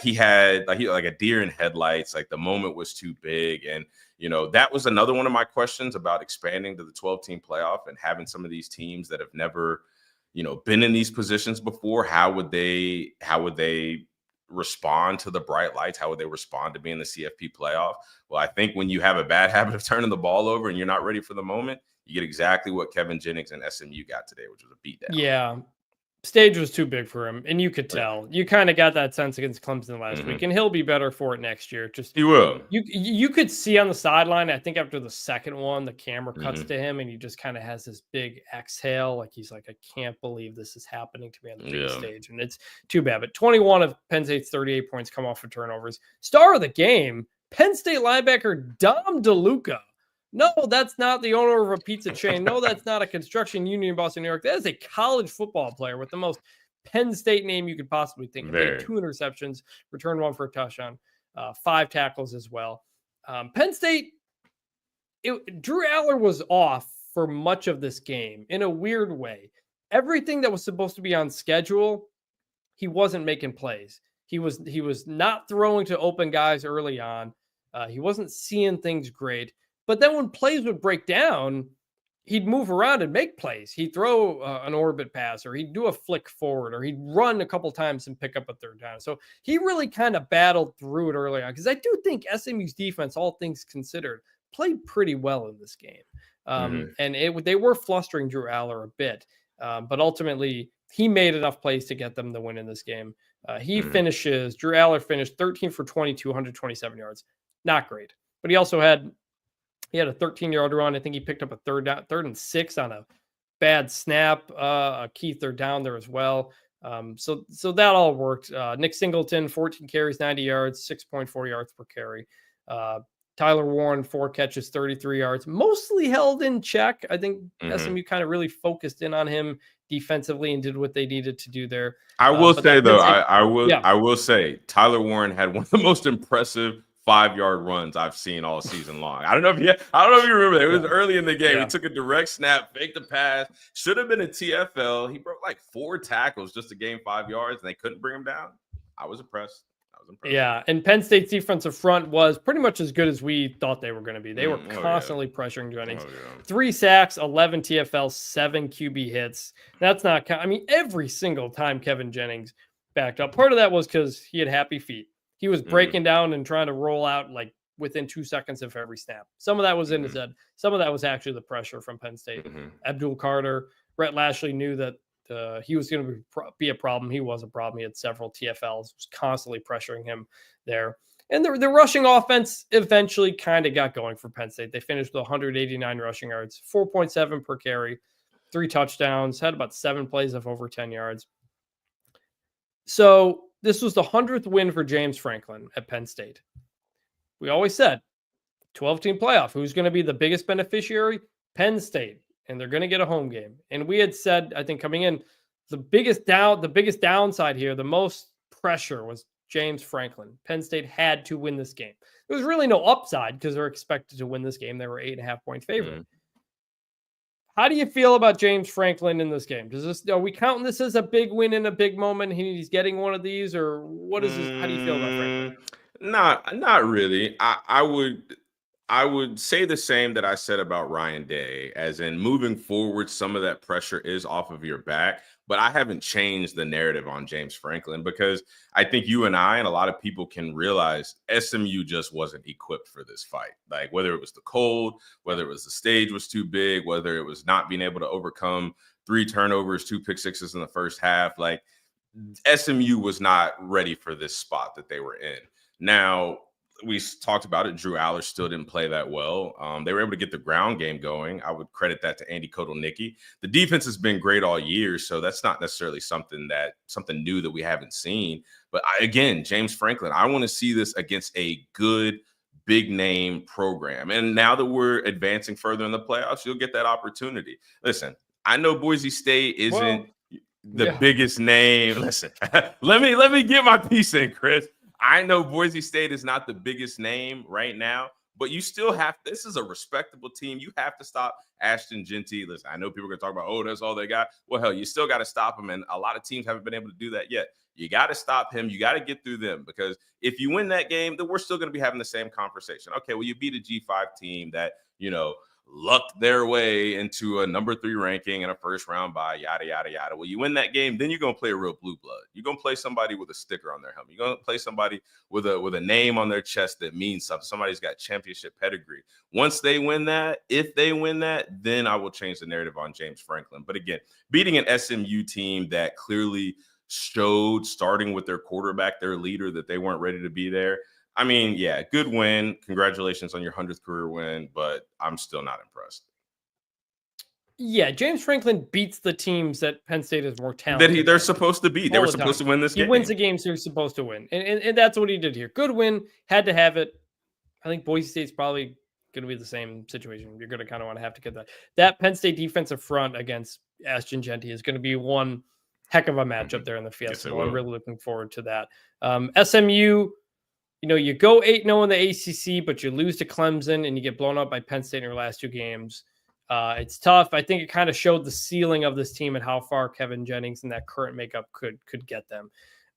he had like a deer in headlights. Like the moment was too big. And that was another one of my questions about expanding to the 12-team playoff and having some of these teams that have never, been in these positions before. How would they respond to the bright lights? How would they respond to being in the CFP playoff? Well, I think when you have a bad habit of turning the ball over and you're not ready for the moment, you get exactly what Kevin Jennings and SMU got today, which was a beatdown. Yeah. Stage was too big for him, and you could tell. You kind of got that sense against Clemson last week, and he'll be better for it next year. He will. You could see on the sideline, I think after the second one, the camera cuts to him, and he just kind of has this big exhale, like he's like, I can't believe this is happening to me on the big stage, and it's too bad. But 21 of Penn State's 38 points come off of turnovers. Star of the game, Penn State linebacker Dom DeLuca. No, that's not the owner of a pizza chain. No, that's not a construction union in Boston, New York. That is a college football player with the most Penn State name you could possibly think of. He had 2 interceptions, returned 1 for a touchdown, 5 tackles as well. Penn State, Drew Aller was off for much of this game in a weird way. Everything that was supposed to be on schedule, he wasn't making plays. He was not throwing to open guys early on. He wasn't seeing things great. But then when plays would break down, he'd move around and make plays. He'd throw an orbit pass, or he'd do a flick forward, or he'd run a couple times and pick up a third down. So he really kind of battled through it early on, because I do think SMU's defense, all things considered, played pretty well in this game. And they were flustering Drew Aller a bit. But ultimately, he made enough plays to get them the win in this game. Drew Aller finished 13 for 22, 127 yards. Not great. But he also had a 13-yard run. I think he picked up a third and 6 on a bad snap, a key third down there as well. So that all worked. Nick Singleton, 14 carries, 90 yards, 6.4 yards per carry. Tyler Warren, 4 catches, 33 yards, mostly held in check. I think SMU kind of really focused in on him defensively and did what they needed to do there. I will say Tyler Warren had one of the most impressive 5-yard runs I've seen all season long. I don't know if you remember that. It was early in the game. He took a direct snap, faked the pass, should have been a TFL. He broke like 4 tackles just to gain 5 yards, and they couldn't bring him down. I was impressed. Yeah, and Penn State's defensive front was pretty much as good as we thought they were going to be. They were constantly pressuring Jennings. 3 sacks, 11 TFLs, 7 QB hits. That's not – I mean, every single time Kevin Jennings backed up. Part of that was because he had happy feet. He was breaking down and trying to roll out like within 2 seconds of every snap. Some of that was in his head. Some of that was actually the pressure from Penn State. Abdul Carter, Brett Lashley knew that he was going to be a problem. He was a problem. He had several TFLs, was constantly pressuring him there. And the rushing offense eventually kind of got going for Penn State. They finished with 189 rushing yards, 4.7 per carry, 3 touchdowns, had about 7 plays of over 10 yards. So this was the 100th win for James Franklin at Penn State. We always said 12-team playoff. Who's going to be the biggest beneficiary? Penn State. And they're going to get a home game. And we had said, I think coming in, the biggest downside here, the most pressure was James Franklin. Penn State had to win this game. There was really no upside because they're expected to win this game. They were 8.5-point favorite. How do you feel about James Franklin in this game? Are we counting this as a big win in a big moment? He's getting one of these, or what is this? How do you feel about Franklin? Not really. I I would say the same that I said about Ryan Day, as in moving forward, some of that pressure is off of your back. But I haven't changed the narrative on James Franklin because I think you and I and a lot of people can realize SMU just wasn't equipped for this fight. Like whether it was the cold, whether it was the stage was too big, whether it was not being able to overcome 3 turnovers, 2 pick sixes in the first half. Like SMU was not ready for this spot that they were in. Now, we talked about it. Drew Aller still didn't play that well. They were able to get the ground game going. I would credit that to Andy Kotelnicki. The defense has been great all year, so that's not necessarily something new that we haven't seen. But again, James Franklin, I want to see this against a good, big name program. And now that we're advancing further in the playoffs, you'll get that opportunity. Listen, I know Boise State isn't the biggest name. Listen, let me get my piece in, Chris. I know Boise State is not the biggest name right now, but you still have – this is a respectable team. You have to stop Ashton Genty. Listen, I know people are going to talk about, oh, that's all they got. Well, hell, you still got to stop him, and a lot of teams haven't been able to do that yet. You got to stop him. You got to get through them because if you win that game, then we're still going to be having the same conversation. Okay, well, you beat a G5 team that, lucked their way into a number 3 ranking and a first round bye, yada, yada, yada. Well, you win that game, then you're going to play a real blue blood. You're going to play somebody with a sticker on their helmet. You're going to play somebody with a name on their chest that means something. Somebody's got championship pedigree. Once they win that, if they win that, then I will change the narrative on James Franklin. But again, beating an SMU team that clearly showed, starting with their quarterback, their leader, that they weren't ready to be there. I mean, yeah, good win. Congratulations on your 100th career win, but I'm still not impressed. Yeah, James Franklin beats the teams that Penn State is more talented. That they're supposed to beat. They were supposed to win this game. He wins the games they're supposed to win. And that's what he did here. Good win. Had to have it. I think Boise State's probably going to be the same situation. You're going to kind of want to have to get that. That Penn State defensive front against Ashton Genty is going to be one heck of a matchup there in the Fiesta. Yes, I'm really looking forward to that. SMU, you go 8-0 in the ACC, but you lose to Clemson and you get blown up by Penn State in your last 2 games. It's tough. I think it kind of showed the ceiling of this team and how far Kevin Jennings and that current makeup could get them.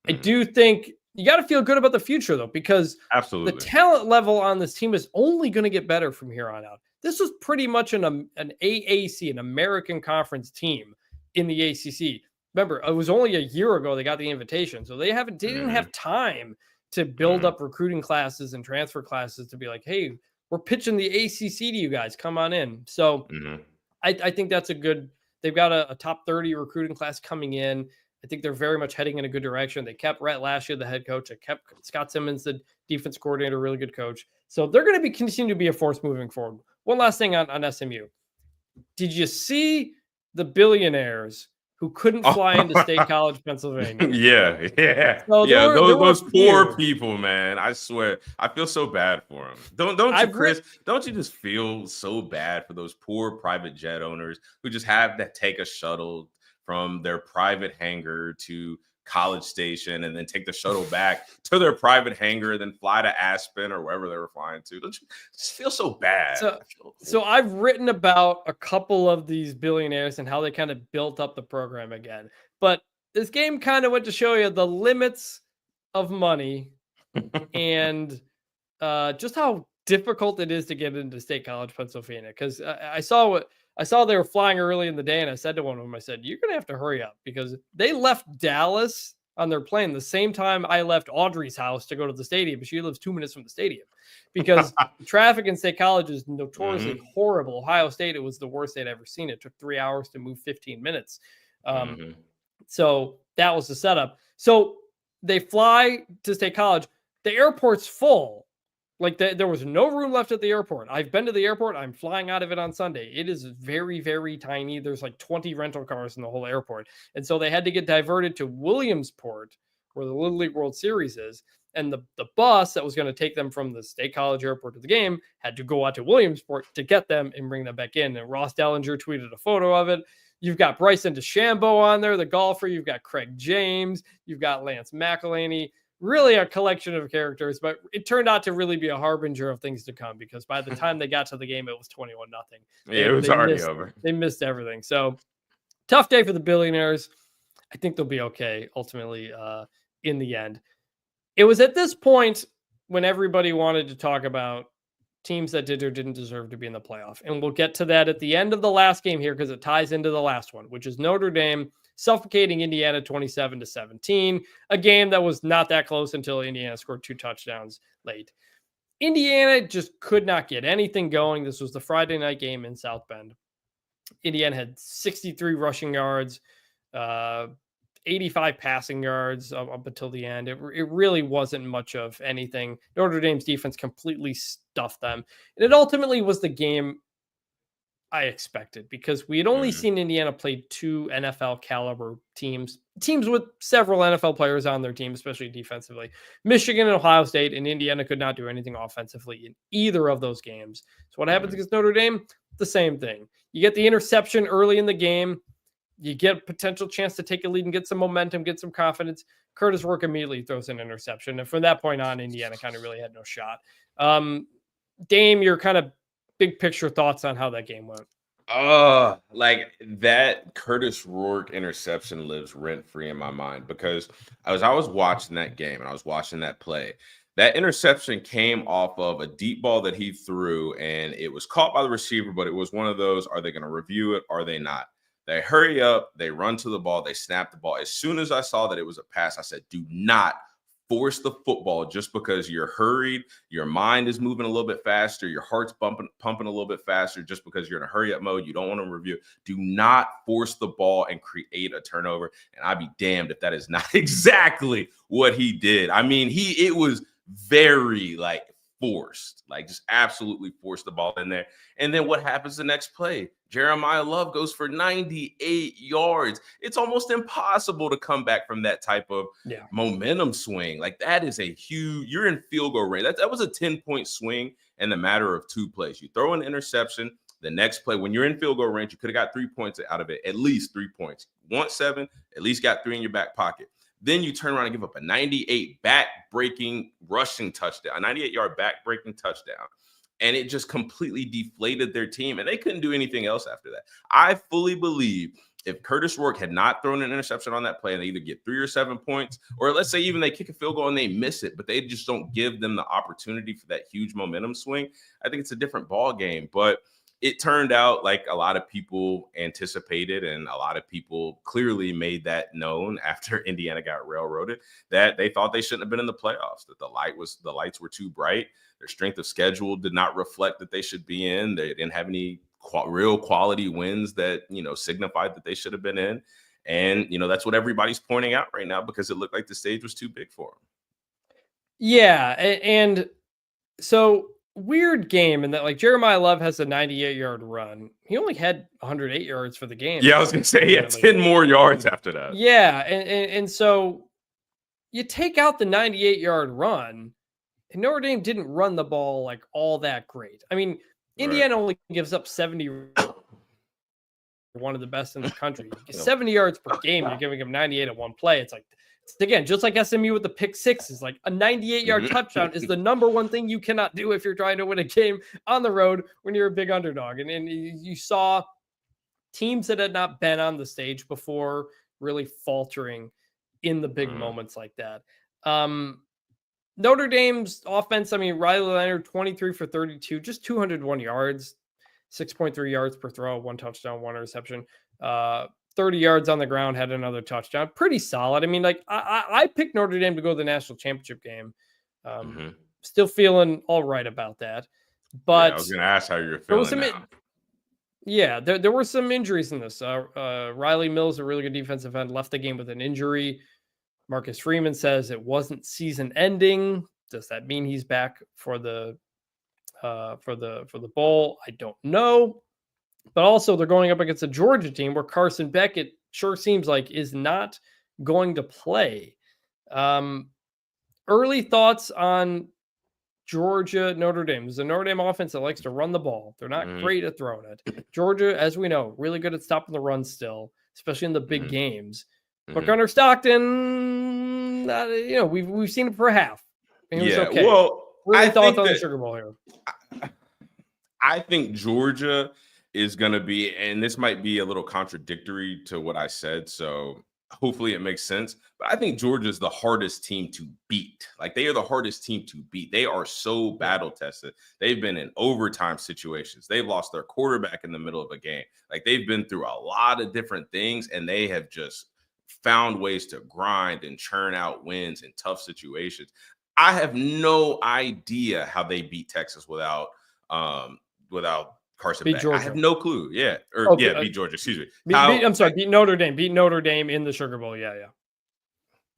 I do think you got to feel good about the future, though, because absolutely the talent level on this team is only going to get better from here on out. This was pretty much an AAC, an American Conference team in the ACC. Remember, it was only a year ago they got the invitation, so they didn't have time to build up recruiting classes and transfer classes to be like, hey, we're pitching the ACC to you guys. Come on in. So I think that's they've got a top 30 recruiting class coming in. I think they're very much heading in a good direction. They kept Rhett Lashia, the head coach. They kept Scott Simmons, the defense coordinator, really good coach. So they're going to continue to be a force moving forward. One last thing on SMU. Did you see the billionaires who couldn't fly into State College, Pennsylvania? Yeah. So those poor people, man. I swear, I feel so bad for them. Don't you, Chris? Don't you just feel so bad for those poor private jet owners who just have to take a shuttle from their private hangar to College Station and then take the shuttle back to their private hangar and then fly to Aspen or wherever they were flying to? Don't you just feel so bad? So I've written about a couple of these billionaires and how they kind of built up the program again. But this game kind of went to show you the limits of money and just how difficult it is to get into State College, Pennsylvania. Because I saw they were flying early in the day, and I said to one of them, I said, you're going to have to hurry up because they left Dallas on their plane the same time I left Audrey's house to go to the stadium. She lives 2 minutes from the stadium because traffic in State College is notoriously horrible. Ohio State, it was the worst they'd ever seen. It took 3 hours to move 15 minutes. So that was the setup. So they fly to State College. The airport's full. Like there was no room left at the airport. I've been to the airport. I'm flying out of it on Sunday. It is very, very tiny. There's like 20 rental cars in the whole airport. And so they had to get diverted to Williamsport, where the Little League World Series is. And the bus that was going to take them from the State College airport to the game had to go out to Williamsport to get them and bring them back in. And Ross Dellinger tweeted a photo of it. You've got Bryson DeChambeau on there, the golfer. You've got Craig James. You've got Lance McElhaney. Really a collection of characters, but it turned out to really be a harbinger of things to come because by the time they got to the game, it was 21-0. Yeah, it was already over. They missed everything. So tough day for the billionaires. I think they'll be okay ultimately in the end. It was at this point when everybody wanted to talk about teams that did or didn't deserve to be in the playoff. And we'll get to that at the end of the last game here because it ties into the last one, which is Notre Dame suffocating Indiana 27-17, a game that was not that close until Indiana scored 2 touchdowns late. Indiana just could not get anything going. This was the Friday night game in South Bend. Indiana had 63 rushing yards, 85 passing yards up until the end. It really wasn't much of anything. Notre Dame's defense completely stuffed them. And it ultimately was the game I expected because we had only seen Indiana play 2 NFL caliber teams with several NFL players on their team, especially defensively. Michigan and Ohio State, and Indiana could not do anything offensively in either of those games. So what happens against Notre Dame? The same thing. You get the interception early in the game. You get a potential chance to take a lead and get some momentum, get some confidence. Curtis Rourke immediately throws an interception. And from that point on, Indiana kind of really had no shot. Dame, your kind of big picture thoughts on how that game went. Like that Curtis Rourke interception lives rent free in my mind because I was watching that game and I was watching that play. That interception came off of a deep ball that he threw and it was caught by the receiver, but it was one of those, are they going to review it? Are they not? They hurry up, they run to the ball, they snap the ball. As soon as I saw that it was a pass, I said, do not force the football just because you're hurried, your mind is moving a little bit faster, your heart's pumping a little bit faster just because you're in a hurry up mode. You don't want to review. Do not force the ball and create a turnover. And I'd be damned if that is not exactly what he did. I mean, it was very forced, just absolutely forced the ball in there. And then what happens the next play? Jeremiah Love goes for 98 yards. It's almost impossible to come back from that type of momentum swing. That is a huge, you're in field goal range. That was a 10-point swing in the matter of 2 plays. You throw an interception, the next play, when you're in field goal range, you could have got 3 points out of it, at least 3 points. You want 7, at least got 3 in your back pocket. Then you turn around and give up a 98 back-breaking rushing touchdown, a 98-yard back-breaking touchdown. And it just completely deflated their team, and they couldn't do anything else after that. I fully believe if Curtis Rourke had not thrown an interception on that play and they either get 3 or 7 points, or let's say even they kick a field goal and they miss it, but they just don't give them the opportunity for that huge momentum swing, I think it's a different ball game. But it turned out like a lot of people anticipated, and a lot of people clearly made that known after Indiana got railroaded, that they thought they shouldn't have been in the playoffs, that the lights were too bright. Their strength of schedule did not reflect that they should be in. They didn't have any real quality wins that, signified that they should have been in. And, that's what everybody's pointing out right now because it looked like the stage was too big for them. Yeah. And so weird game in that Jeremiah Love has a 98-yard run. He only had 108 yards for the game. Yeah, I was going to say he had 10 more yards after that. Yeah. And so you take out the 98-yard run, and Notre Dame didn't run the ball all that great. I mean, Indiana only gives up 70, one of the best in the country. 70 yards per game, you're giving him 98 at one play. It's again, just like SMU with the pick sixes, a 98-yard touchdown is the number one thing you cannot do if you're trying to win a game on the road when you're a big underdog. And you saw teams that had not been on the stage before really faltering in the big moments like that. Notre Dame's offense, Riley Leonard, 23 for 32, just 201 yards, 6.3 yards per throw, 1 touchdown, 1 interception, 30 yards on the ground, had another touchdown. Pretty solid. I picked Notre Dame to go to the national championship game. Still feeling all right about that. But I was going to ask how you're feeling now. Yeah, there were some injuries in this. Riley Mills, a really good defensive end, left the game with an injury. Marcus Freeman says it wasn't season ending. Does that mean he's back for the bowl? I don't know. But also they're going up against a Georgia team where Carson Beck, it sure seems like, is not going to play. Early thoughts on Georgia, Notre Dame. There's a Notre Dame offense that likes to run the ball. They're not great at throwing it. Georgia, as we know, really good at stopping the run still, especially in the big games. But Gunnar Stockton, we've seen it for a half. And he was okay. Well, really thoughts on the Sugar Bowl here. I think Georgia is going to be, and this might be a little contradictory to what I said, so hopefully it makes sense. But I think Georgia's the hardest team to beat. Like, they are the hardest team to beat. They are so battle tested. They've been in overtime situations. They've lost their quarterback in the middle of a game. Like, they've been through a lot of different things, and they have just found ways to grind and churn out wins in tough situations. I have no idea how they beat Texas without Carson Beat Beck. Georgia. I have no clue. Yeah. Or beat Georgia. Excuse me. Beat Notre Dame. Beat Notre Dame in the Sugar Bowl. Yeah.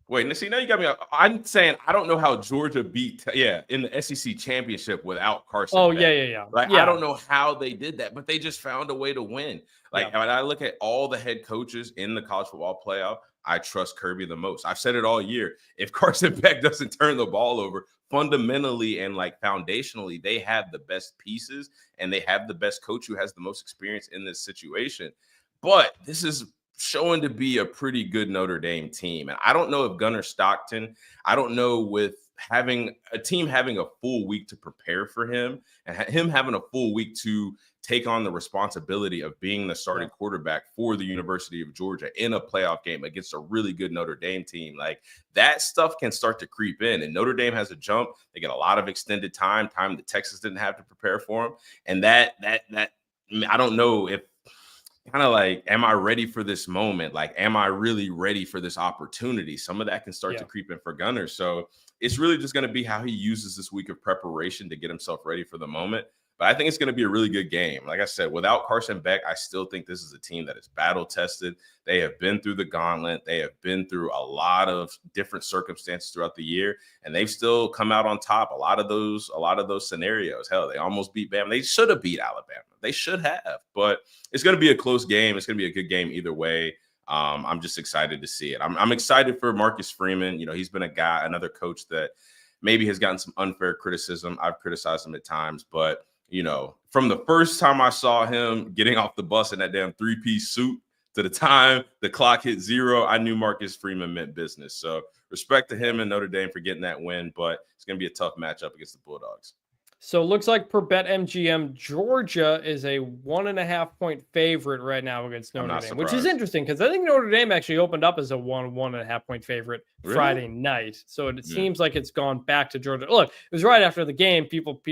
Wait, see, now you got me. I'm saying I don't know how Georgia beat, in the SEC championship without Carson. Oh, Beck. yeah. Like, I don't know how they did that, but they just found a way to win. Like, when I look at all the head coaches in the college football playoff, I trust Kirby the most. I've said it all year. If Carson Beck doesn't turn the ball over, fundamentally and like foundationally, they have the best pieces and they have the best coach who has the most experience in this situation. But this is showing to be a pretty good Notre Dame team. And I don't know if Gunnar Stockton, I don't know with having a team having a full week to prepare for him and him having a full week to take on the responsibility of being the starting quarterback for the University of Georgia in a playoff game against a really good Notre Dame team. Like, that stuff can start to creep in, and Notre Dame has a jump. They get a lot of extended time that Texas didn't have to prepare for them. And that I don't know if, kind of like, am I ready for this moment? Like, am I really ready for this opportunity? Some of that can start to creep in for Gunnar. So it's really just going to be how he uses this week of preparation to get himself ready for the moment. But I think it's going to be a really good game. Like I said, without Carson Beck, I still think this is a team that is battle tested. They have been through the gauntlet. They have been through a lot of different circumstances throughout the year, and they've still come out on top. A lot of those scenarios. Hell, they almost beat Bama. They should have beat Alabama. They should have. But it's going to be a close game. It's going to be a good game either way. I'm just excited to see it. I'm excited for Marcus Freeman. He's been another coach that maybe has gotten some unfair criticism. I've criticized him at times, but from the first time I saw him getting off the bus in that damn 3-piece suit to the time the clock hit 0, I knew Marcus Freeman meant business. So respect to him and Notre Dame for getting that win, but it's going to be a tough matchup against the Bulldogs. So it looks like per BetMGM, Georgia is a 1.5-point favorite right now against Notre Dame, which is interesting because I think Notre Dame actually opened up as a 1.5-point favorite Friday night. So it seems like it's gone back to Georgia. Look, it was right after the game. People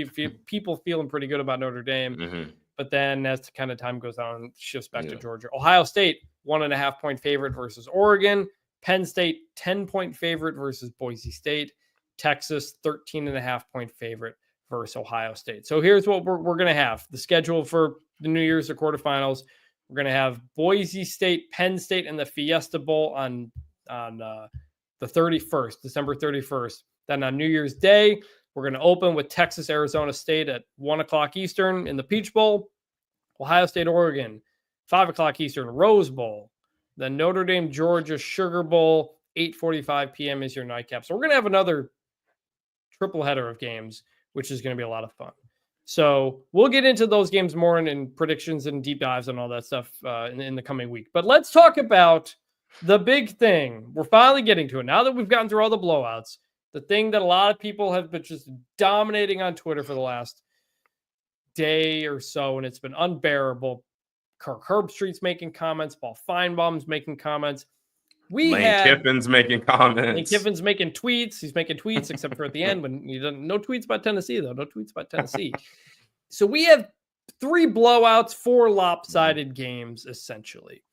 feeling pretty good about Notre Dame. But then as the kind of time goes on, it shifts back to Georgia. Ohio State, 1.5-point favorite versus Oregon. Penn State, 10-point favorite versus Boise State. Texas, 13.5-point favorite versus Ohio State. So here's what we're going to have. The schedule for the New Year's, the quarterfinals. We're going to have Boise State, Penn State, and the Fiesta Bowl on the 31st, December 31st. Then on New Year's Day, we're going to open with Texas, Arizona State at 1 o'clock Eastern in the Peach Bowl. Ohio State, Oregon, 5 o'clock Eastern, Rose Bowl. Then Notre Dame, Georgia, Sugar Bowl, 8:45 p.m. is your nightcap. So we're going to have another triple header of games, which is going to be a lot of fun. So we'll get into those games more in predictions and deep dives and all that stuff in the coming week. But let's talk about the big thing. We're finally getting to it. Now that we've gotten through all the blowouts, the thing that a lot of people have been just dominating on Twitter for the last day or so, and it's been unbearable. Kirk Herbstreit's making comments. Paul Feinbaum's making comments. Lane Kiffin's making comments. Lane Kiffin's making tweets. He's making tweets, except for at the end when he doesn't. No tweets about Tennessee, though. No tweets about Tennessee. So we have 3 blowouts, 4 lopsided games, essentially.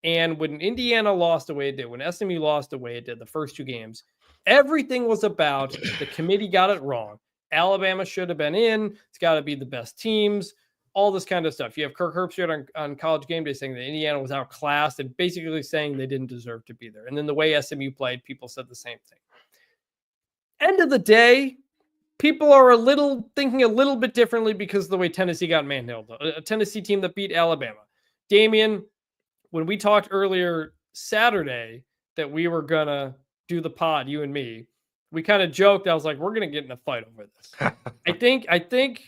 And when Indiana lost the way it did, when SMU lost the way it did the first 2 games, everything was about the committee got it wrong. Alabama should have been in. It's got to be the best teams. All this kind of stuff. You have Kirk Herbstreit on College Game Day saying that Indiana was outclassed and basically saying they didn't deserve to be there. And then the way SMU played, people said the same thing. End of the day, people are thinking a little bit differently because of the way Tennessee got manhandled. A Tennessee team that beat Alabama. Damien, when we talked earlier Saturday that we were going to do the pod, you and me, we kind of joked. I was like, we're going to get in a fight over this. I think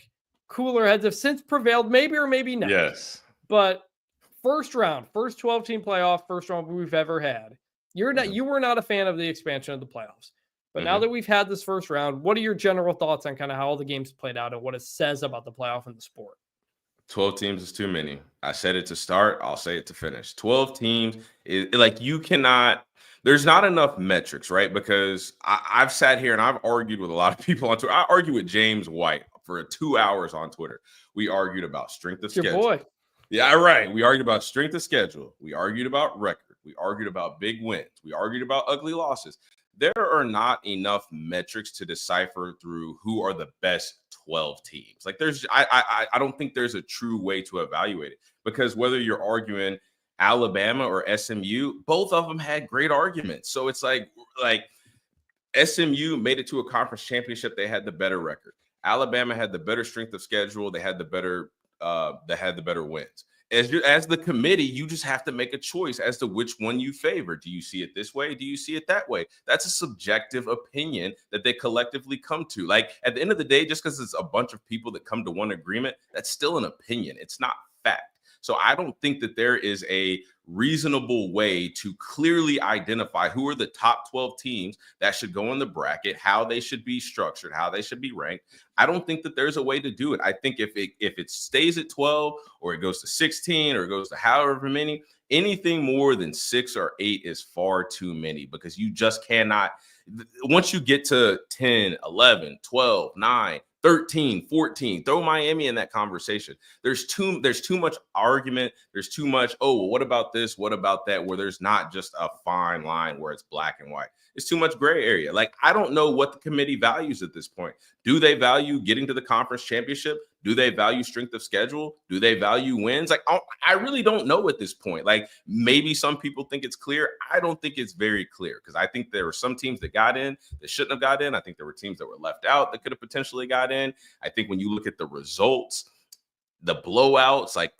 cooler heads have since prevailed, maybe or maybe not. Yes. But first 12-team playoff, first round we've ever had. You were not a fan of the expansion of the playoffs. But now that we've had this first round, what are your general thoughts on kind of how all the games played out and what it says about the playoff and the sport? 12 teams is too many. I said it to start. I'll say it to finish. 12 teams is like, you cannot. there's not enough metrics, right? Because I've sat here and I've argued with a lot of people on Twitter. I argue with James White for 2 hours on Twitter. We argued about strength of It's your schedule. boy. Yeah, right. We argued about strength of schedule. We argued about record. We argued about big wins. We argued about ugly losses. There are not enough metrics to decipher through who are the best 12 teams. Like I don't think there's a true way to evaluate it, because whether you're arguing Alabama or SMU, both of them had great arguments. So it's like SMU made it to a conference championship. They had the better record. Alabama had the better strength of schedule. They had the better wins. As the committee, you just have to make a choice as to which one you favor. Do you see it this way? Do you see it that way? That's a subjective opinion that they collectively come to. Like, at the end of the day, just because it's a bunch of people that come to one agreement, that's still an opinion. It's not fact. So I don't think that there is a reasonable way to clearly identify who are the top 12 teams that should go in the bracket, how they should be structured, how they should be ranked. I don't think that there's a way to do it. I think if it stays at 12 or it goes to 16 or it goes to however many, anything more than 6 or 8 is far too many, because you just cannot. Once you get to 10, 11, 12, 9, 13, 14, throw Miami in that conversation. There's too much argument. There's too much, oh, well, what about this? What about that? Where there's not just a fine line where it's black and white. It's too much gray area. Like, I don't know what the committee values at this point. Do they value getting to the conference championship? Do they value strength of schedule? Do they value wins? Like, I really don't know at this point. Like, maybe some people think it's clear. I don't think it's very clear, because I think there were some teams that got in that shouldn't have got in. I think there were teams that were left out that could have potentially got in. I think when you look at the results, the blowouts, like,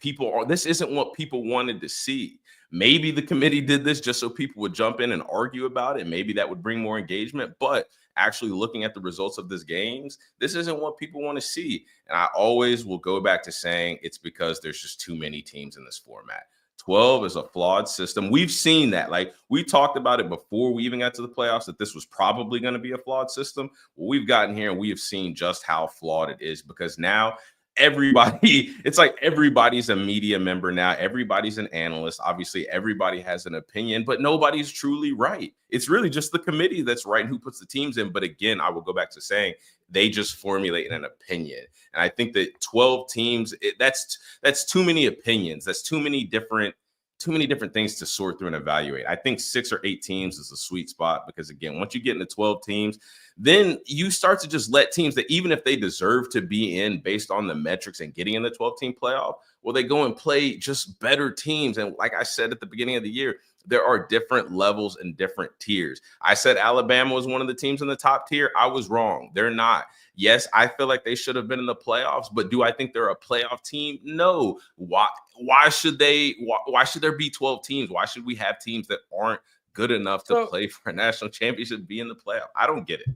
this isn't what people wanted to see. Maybe the committee did this just so people would jump in and argue about it. Maybe that would bring more engagement. But actually looking at the results of this games, this isn't what people want to see. And I always will go back to saying it's because there's just too many teams in this format. 12 is a flawed system. We've seen that. Like, we talked about it before we even got to the playoffs, that this was probably going to be a flawed system. Well, we've gotten here and we have seen just how flawed it is, because now it's like everybody's a media member now. Everybody's an analyst. Obviously, everybody has an opinion, but nobody's truly right. It's really just the committee that's right and who puts the teams in. But again, I will go back to saying they just formulate an opinion. And I think that 12 teams, that's too many opinions. That's too many different things to sort through and evaluate. I think 6 or 8 teams is a sweet spot, because again, once you get into 12 teams, then you start to just let teams that, even if they deserve to be in based on the metrics and getting in the 12-team playoff, well, they go and play just better teams. And like I said at the beginning of the year, there are different levels and different tiers. I said Alabama was one of the teams in the top tier. I was wrong. They're not. Yes, I feel like they should have been in the playoffs, but do I think they're a playoff team? No. Why should there be 12 teams? Why should we have teams that aren't good enough to play for a national championship, be in the playoff? I don't get it.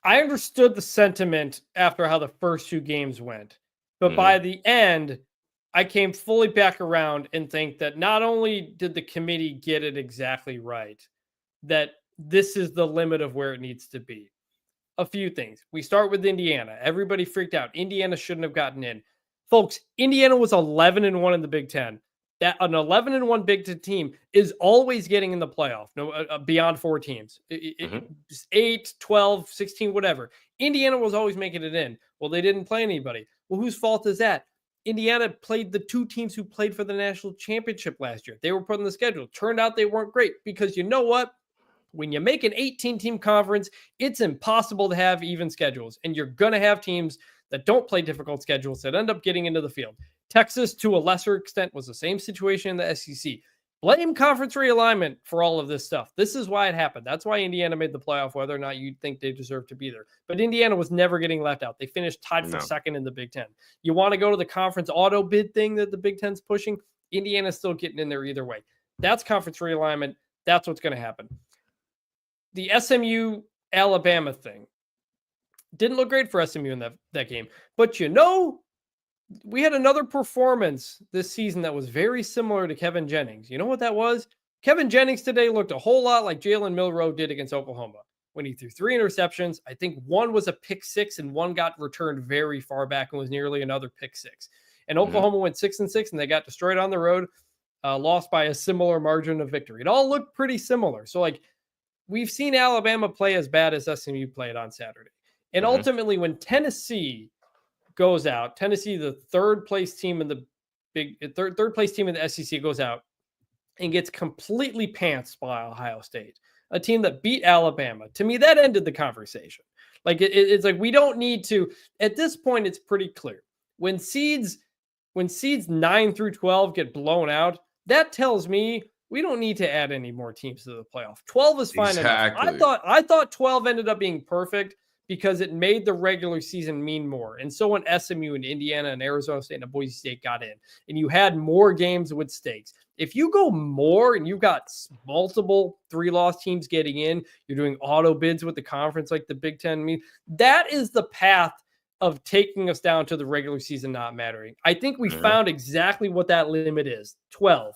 I understood the sentiment after how the first 2 games went, but by the end, I came fully back around and think that not only did the committee get it exactly right, that this is the limit of where it needs to be. A few things. We start with Indiana. Everybody freaked out. Indiana shouldn't have gotten in. Folks, Indiana was 11-1 in the Big Ten. That an 11-1 Big Ten team is always getting in the playoff, beyond 4 teams. Just 8, 12, 16, whatever. Indiana was always making it in. Well, they didn't play anybody. Well, whose fault is that? Indiana played the 2 teams who played for the national championship last year. They were put on the schedule. Turned out they weren't great, because you know what? When you make an 18-team conference, it's impossible to have even schedules. And you're going to have teams that don't play difficult schedules that end up getting into the field. Texas, to a lesser extent, was the same situation in the SEC. Blame conference realignment for all of this stuff. This is why it happened. That's why Indiana made the playoff, whether or not you think they deserve to be there. But Indiana was never getting left out. They finished tied for second in the Big Ten. You want to go to the conference auto bid thing that the Big Ten's pushing? Indiana's still getting in there either way. That's conference realignment. That's what's going to happen. The SMU Alabama thing didn't look great for SMU in that game. But we had another performance this season that was very similar to Kevin Jennings. You know what that was? Kevin Jennings today looked a whole lot like Jalen Milroe did against Oklahoma when he threw 3 interceptions. I think one was a pick 6 and one got returned very far back and was nearly another pick 6. And Oklahoma went 6-6 and they got destroyed on the road. lost by a similar margin of victory. It all looked pretty similar. So, like, we've seen Alabama play as bad as SMU played on Saturday. And ultimately, when Tennessee goes out, Tennessee, the third place team in the third place team in the SEC, goes out and gets completely pantsed by Ohio State, a team that beat Alabama. To me, that ended the conversation. Like, it's like, we don't need to, at this point, it's pretty clear. When seeds 9 through 12 get blown out, that tells me we don't need to add any more teams to the playoff. 12 is fine enough. I thought 12 ended up being perfect because it made the regular season mean more. And so when SMU and Indiana and Arizona State and Boise State got in, and you had more games with stakes, if you go more and you've got multiple 3-loss teams getting in, you're doing auto bids with the conference like the Big Ten. I mean, that is the path of taking us down to the regular season not mattering. I think we found exactly what that limit is, 12.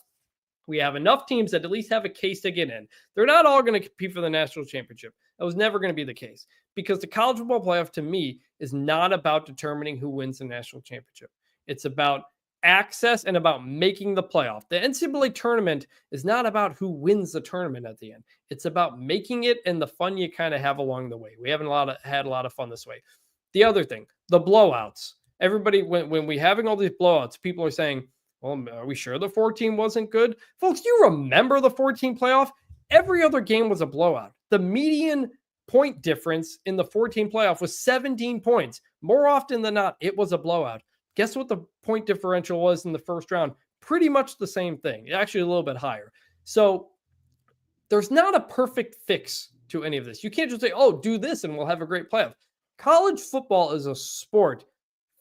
We have enough teams that at least have a case to get in. They're not all going to compete for the national championship. That was never going to be the case, because the college football playoff, to me, is not about determining who wins the national championship. It's about access and about making the playoff. The NCAA tournament is not about who wins the tournament at the end. It's about making it and the fun you kind of have along the way. We haven't had a lot of fun this way. The other thing, the blowouts. Everybody, when we having all these blowouts, people are saying, well, are we sure the 14 wasn't good? Folks, you remember the 14 playoff? Every other game was a blowout. The median point difference in the 14 playoff was 17 points. More often than not, it was a blowout. Guess what the point differential was in the first round? Pretty much the same thing. Actually, a little bit higher. So there's not a perfect fix to any of this. You can't just say, oh, do this and we'll have a great playoff. College football is a sport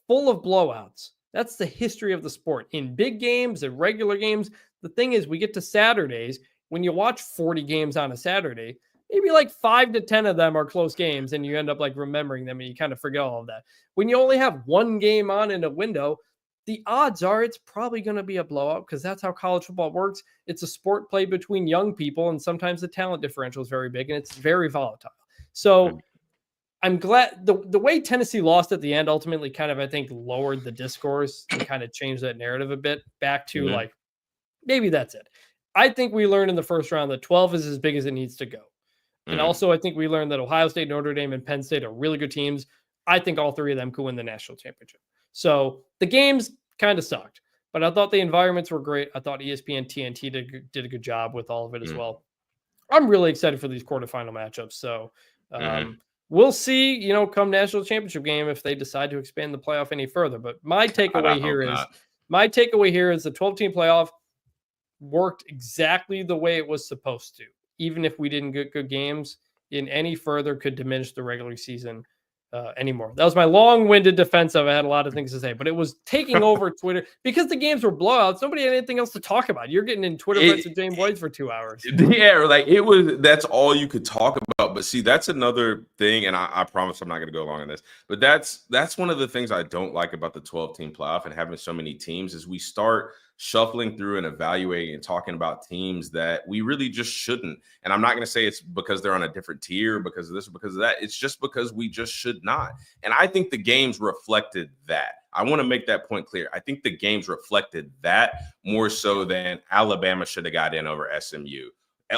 full of blowouts. That's the history of the sport. In big games and regular games, the thing is, we get to Saturdays. When you watch 40 games on a Saturday, maybe like 5 to 10 of them are close games, and you end up like remembering them, and you kind of forget all of that. When you only have one game on in a window, the odds are it's probably going to be a blowout, because that's how college football works. It's a sport played between young people, and sometimes the talent differential is very big, and it's very volatile. So I'm glad the way Tennessee lost at the end ultimately kind of, I think, lowered the discourse and kind of changed that narrative a bit back to like, maybe that's it. I think we learned in the first round that 12 is as big as it needs to go. And also, I think we learned that Ohio State, Notre Dame, and Penn State are really good teams. I think all three of them could win the national championship. So the games kind of sucked, but I thought the environments were great. I thought ESPN TNT did a good job with all of it as well. I'm really excited for these quarterfinal matchups. So we'll see, come national championship game, if they decide to expand the playoff any further. But my takeaway here is the 12-team playoff worked exactly the way it was supposed to. Even if we didn't get good games in any further, could diminish the regular season anymore. That was my long-winded defense of it. I had a lot of things to say, but it was taking over Twitter because the games were blowouts. Nobody had anything else to talk about. You're getting in Twitter fights with James Boyd for 2 hours. Yeah, like that's all you could talk about. But see, that's another thing, and I promise I'm not going to go along on this, but that's one of the things I don't like about the 12-team playoff and having so many teams is we start shuffling through and evaluating and talking about teams that we really just shouldn't. And I'm not going to say it's because they're on a different tier, because of this or because of that. It's just because we just should not. And I think the games reflected that. I want to make that point clear. I think the games reflected that more so than Alabama should have got in over SMU.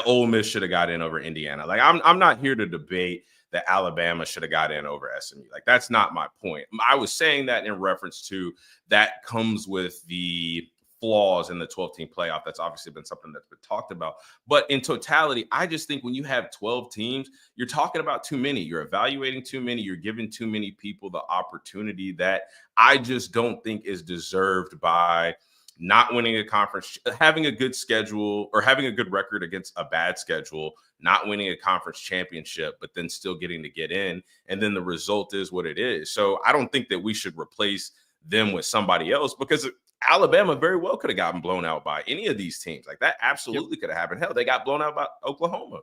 Ole Miss should have got in over Indiana. Like, I'm not here to debate that Alabama should have got in over SMU. Like, that's not my point. I was saying that in reference to that comes with the flaws in the 12-team playoff. That's obviously been something that's been talked about. But in totality, I just think when you have 12 teams, you're talking about too many. You're evaluating too many. You're giving too many people the opportunity that I just don't think is deserved by not winning a conference, having a good schedule or having a good record against a bad schedule, not winning a conference championship, but then still getting to get in. And then the result is what it is. So I don't think that we should replace them with somebody else, because Alabama very well could have gotten blown out by any of these teams. Like, that absolutely could have happened. Hell, they got blown out by Oklahoma.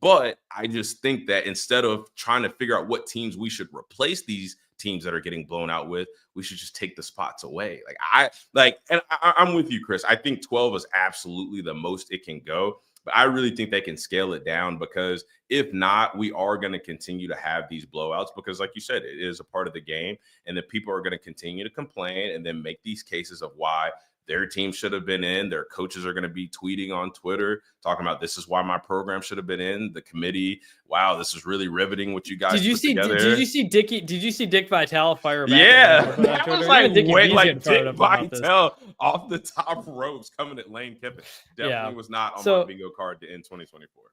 But I just think that instead of trying to figure out what teams we should replace these teams that are getting blown out with, we should just take the spots away. I'm with you, Chris. I think 12 is absolutely the most it can go. But I really think they can scale it down, because if not, we are going to continue to have these blowouts, because like you said, it is a part of the game, and then people are going to continue to complain and then make these cases of why their team should have been in. Their coaches are going to be tweeting on Twitter talking about this is why my program should have been in. The committee, wow, this is really riveting what you guys Did you put see? together. Did you see Dickie? Did you see Dick Vitale fire back? Yeah, that was like way like Dick Vitale off the top ropes coming at Lane Kiffin. Definitely was not on my bingo card to end 2024.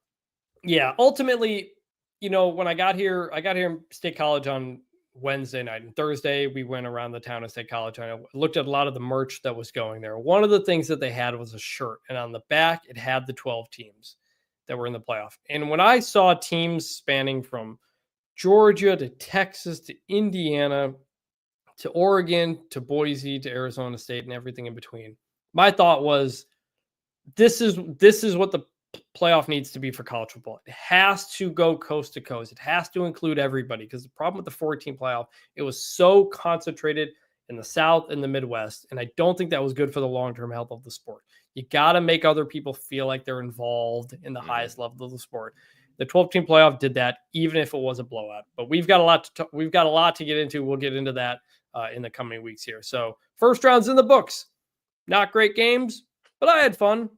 Yeah, ultimately, when I got here in State College on Wednesday night, and Thursday we went around the town of State College and I looked at a lot of the merch that was going there. One of the things that they had was a shirt, and on the back it had the 12 teams that were in the playoff. And when I saw teams spanning from Georgia to Texas to Indiana to Oregon to Boise to Arizona State and everything in between, my thought was this is what the playoff needs to be for college football. It has to go coast to coast. It has to include everybody, because the problem with the 14 playoff, it was so concentrated in the South and the Midwest. And I don't think that was good for the long-term health of the sport. You got to make other people feel like they're involved in the highest level of the sport. The 12-team playoff did that, even if it was a blowout. But we've got a lot to get into. We'll get into that in the coming weeks here. So first round's in the books. Not great games, but I had fun.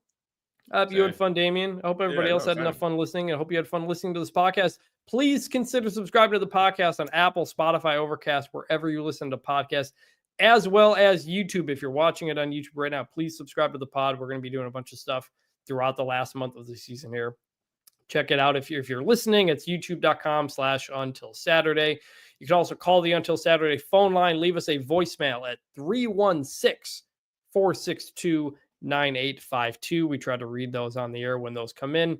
I hope you had fun, Damien. I hope everybody else had enough fun listening. I hope you had fun listening to this podcast. Please consider subscribing to the podcast on Apple, Spotify, Overcast, wherever you listen to podcasts, as well as YouTube. If you're watching it on YouTube right now, please subscribe to the pod. We're going to be doing a bunch of stuff throughout the last month of the season here. Check it out. If you're listening, it's youtube.com/Until Saturday. You can also call the Until Saturday phone line. Leave us a voicemail at 316-462-9852. We try to read those on the air when those come in.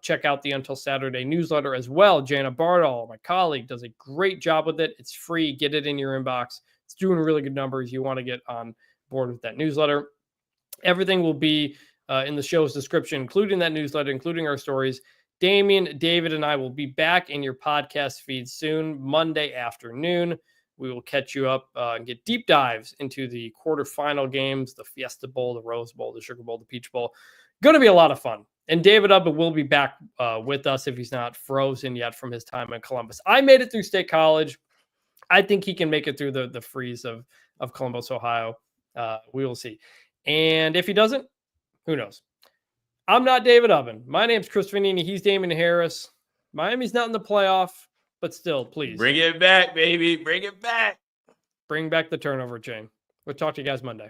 Check out the Until Saturday newsletter as well. Jana Bardall, my colleague, does a great job with it. It's free. Get it in your inbox. It's doing really good numbers. You want to get on board with that newsletter. Everything will be in the show's description, including that newsletter, including our stories. Damien, David, and I will be back in your podcast feed soon, Monday afternoon. We will catch you up and get deep dives into the quarterfinal games, the Fiesta Bowl, the Rose Bowl, the Sugar Bowl, the Peach Bowl. Going to be a lot of fun. And David Ubba will be back with us if he's not frozen yet from his time in Columbus. I made it through State College. I think he can make it through the freeze of Columbus, Ohio. We will see. And if he doesn't, who knows? I'm not David Ubben. My name's Chris Vannini. He's Damien Harris. Miami's not in the playoff, but still, please. Bring it back, baby. Bring it back. Bring back the turnover chain. We'll talk to you guys Monday.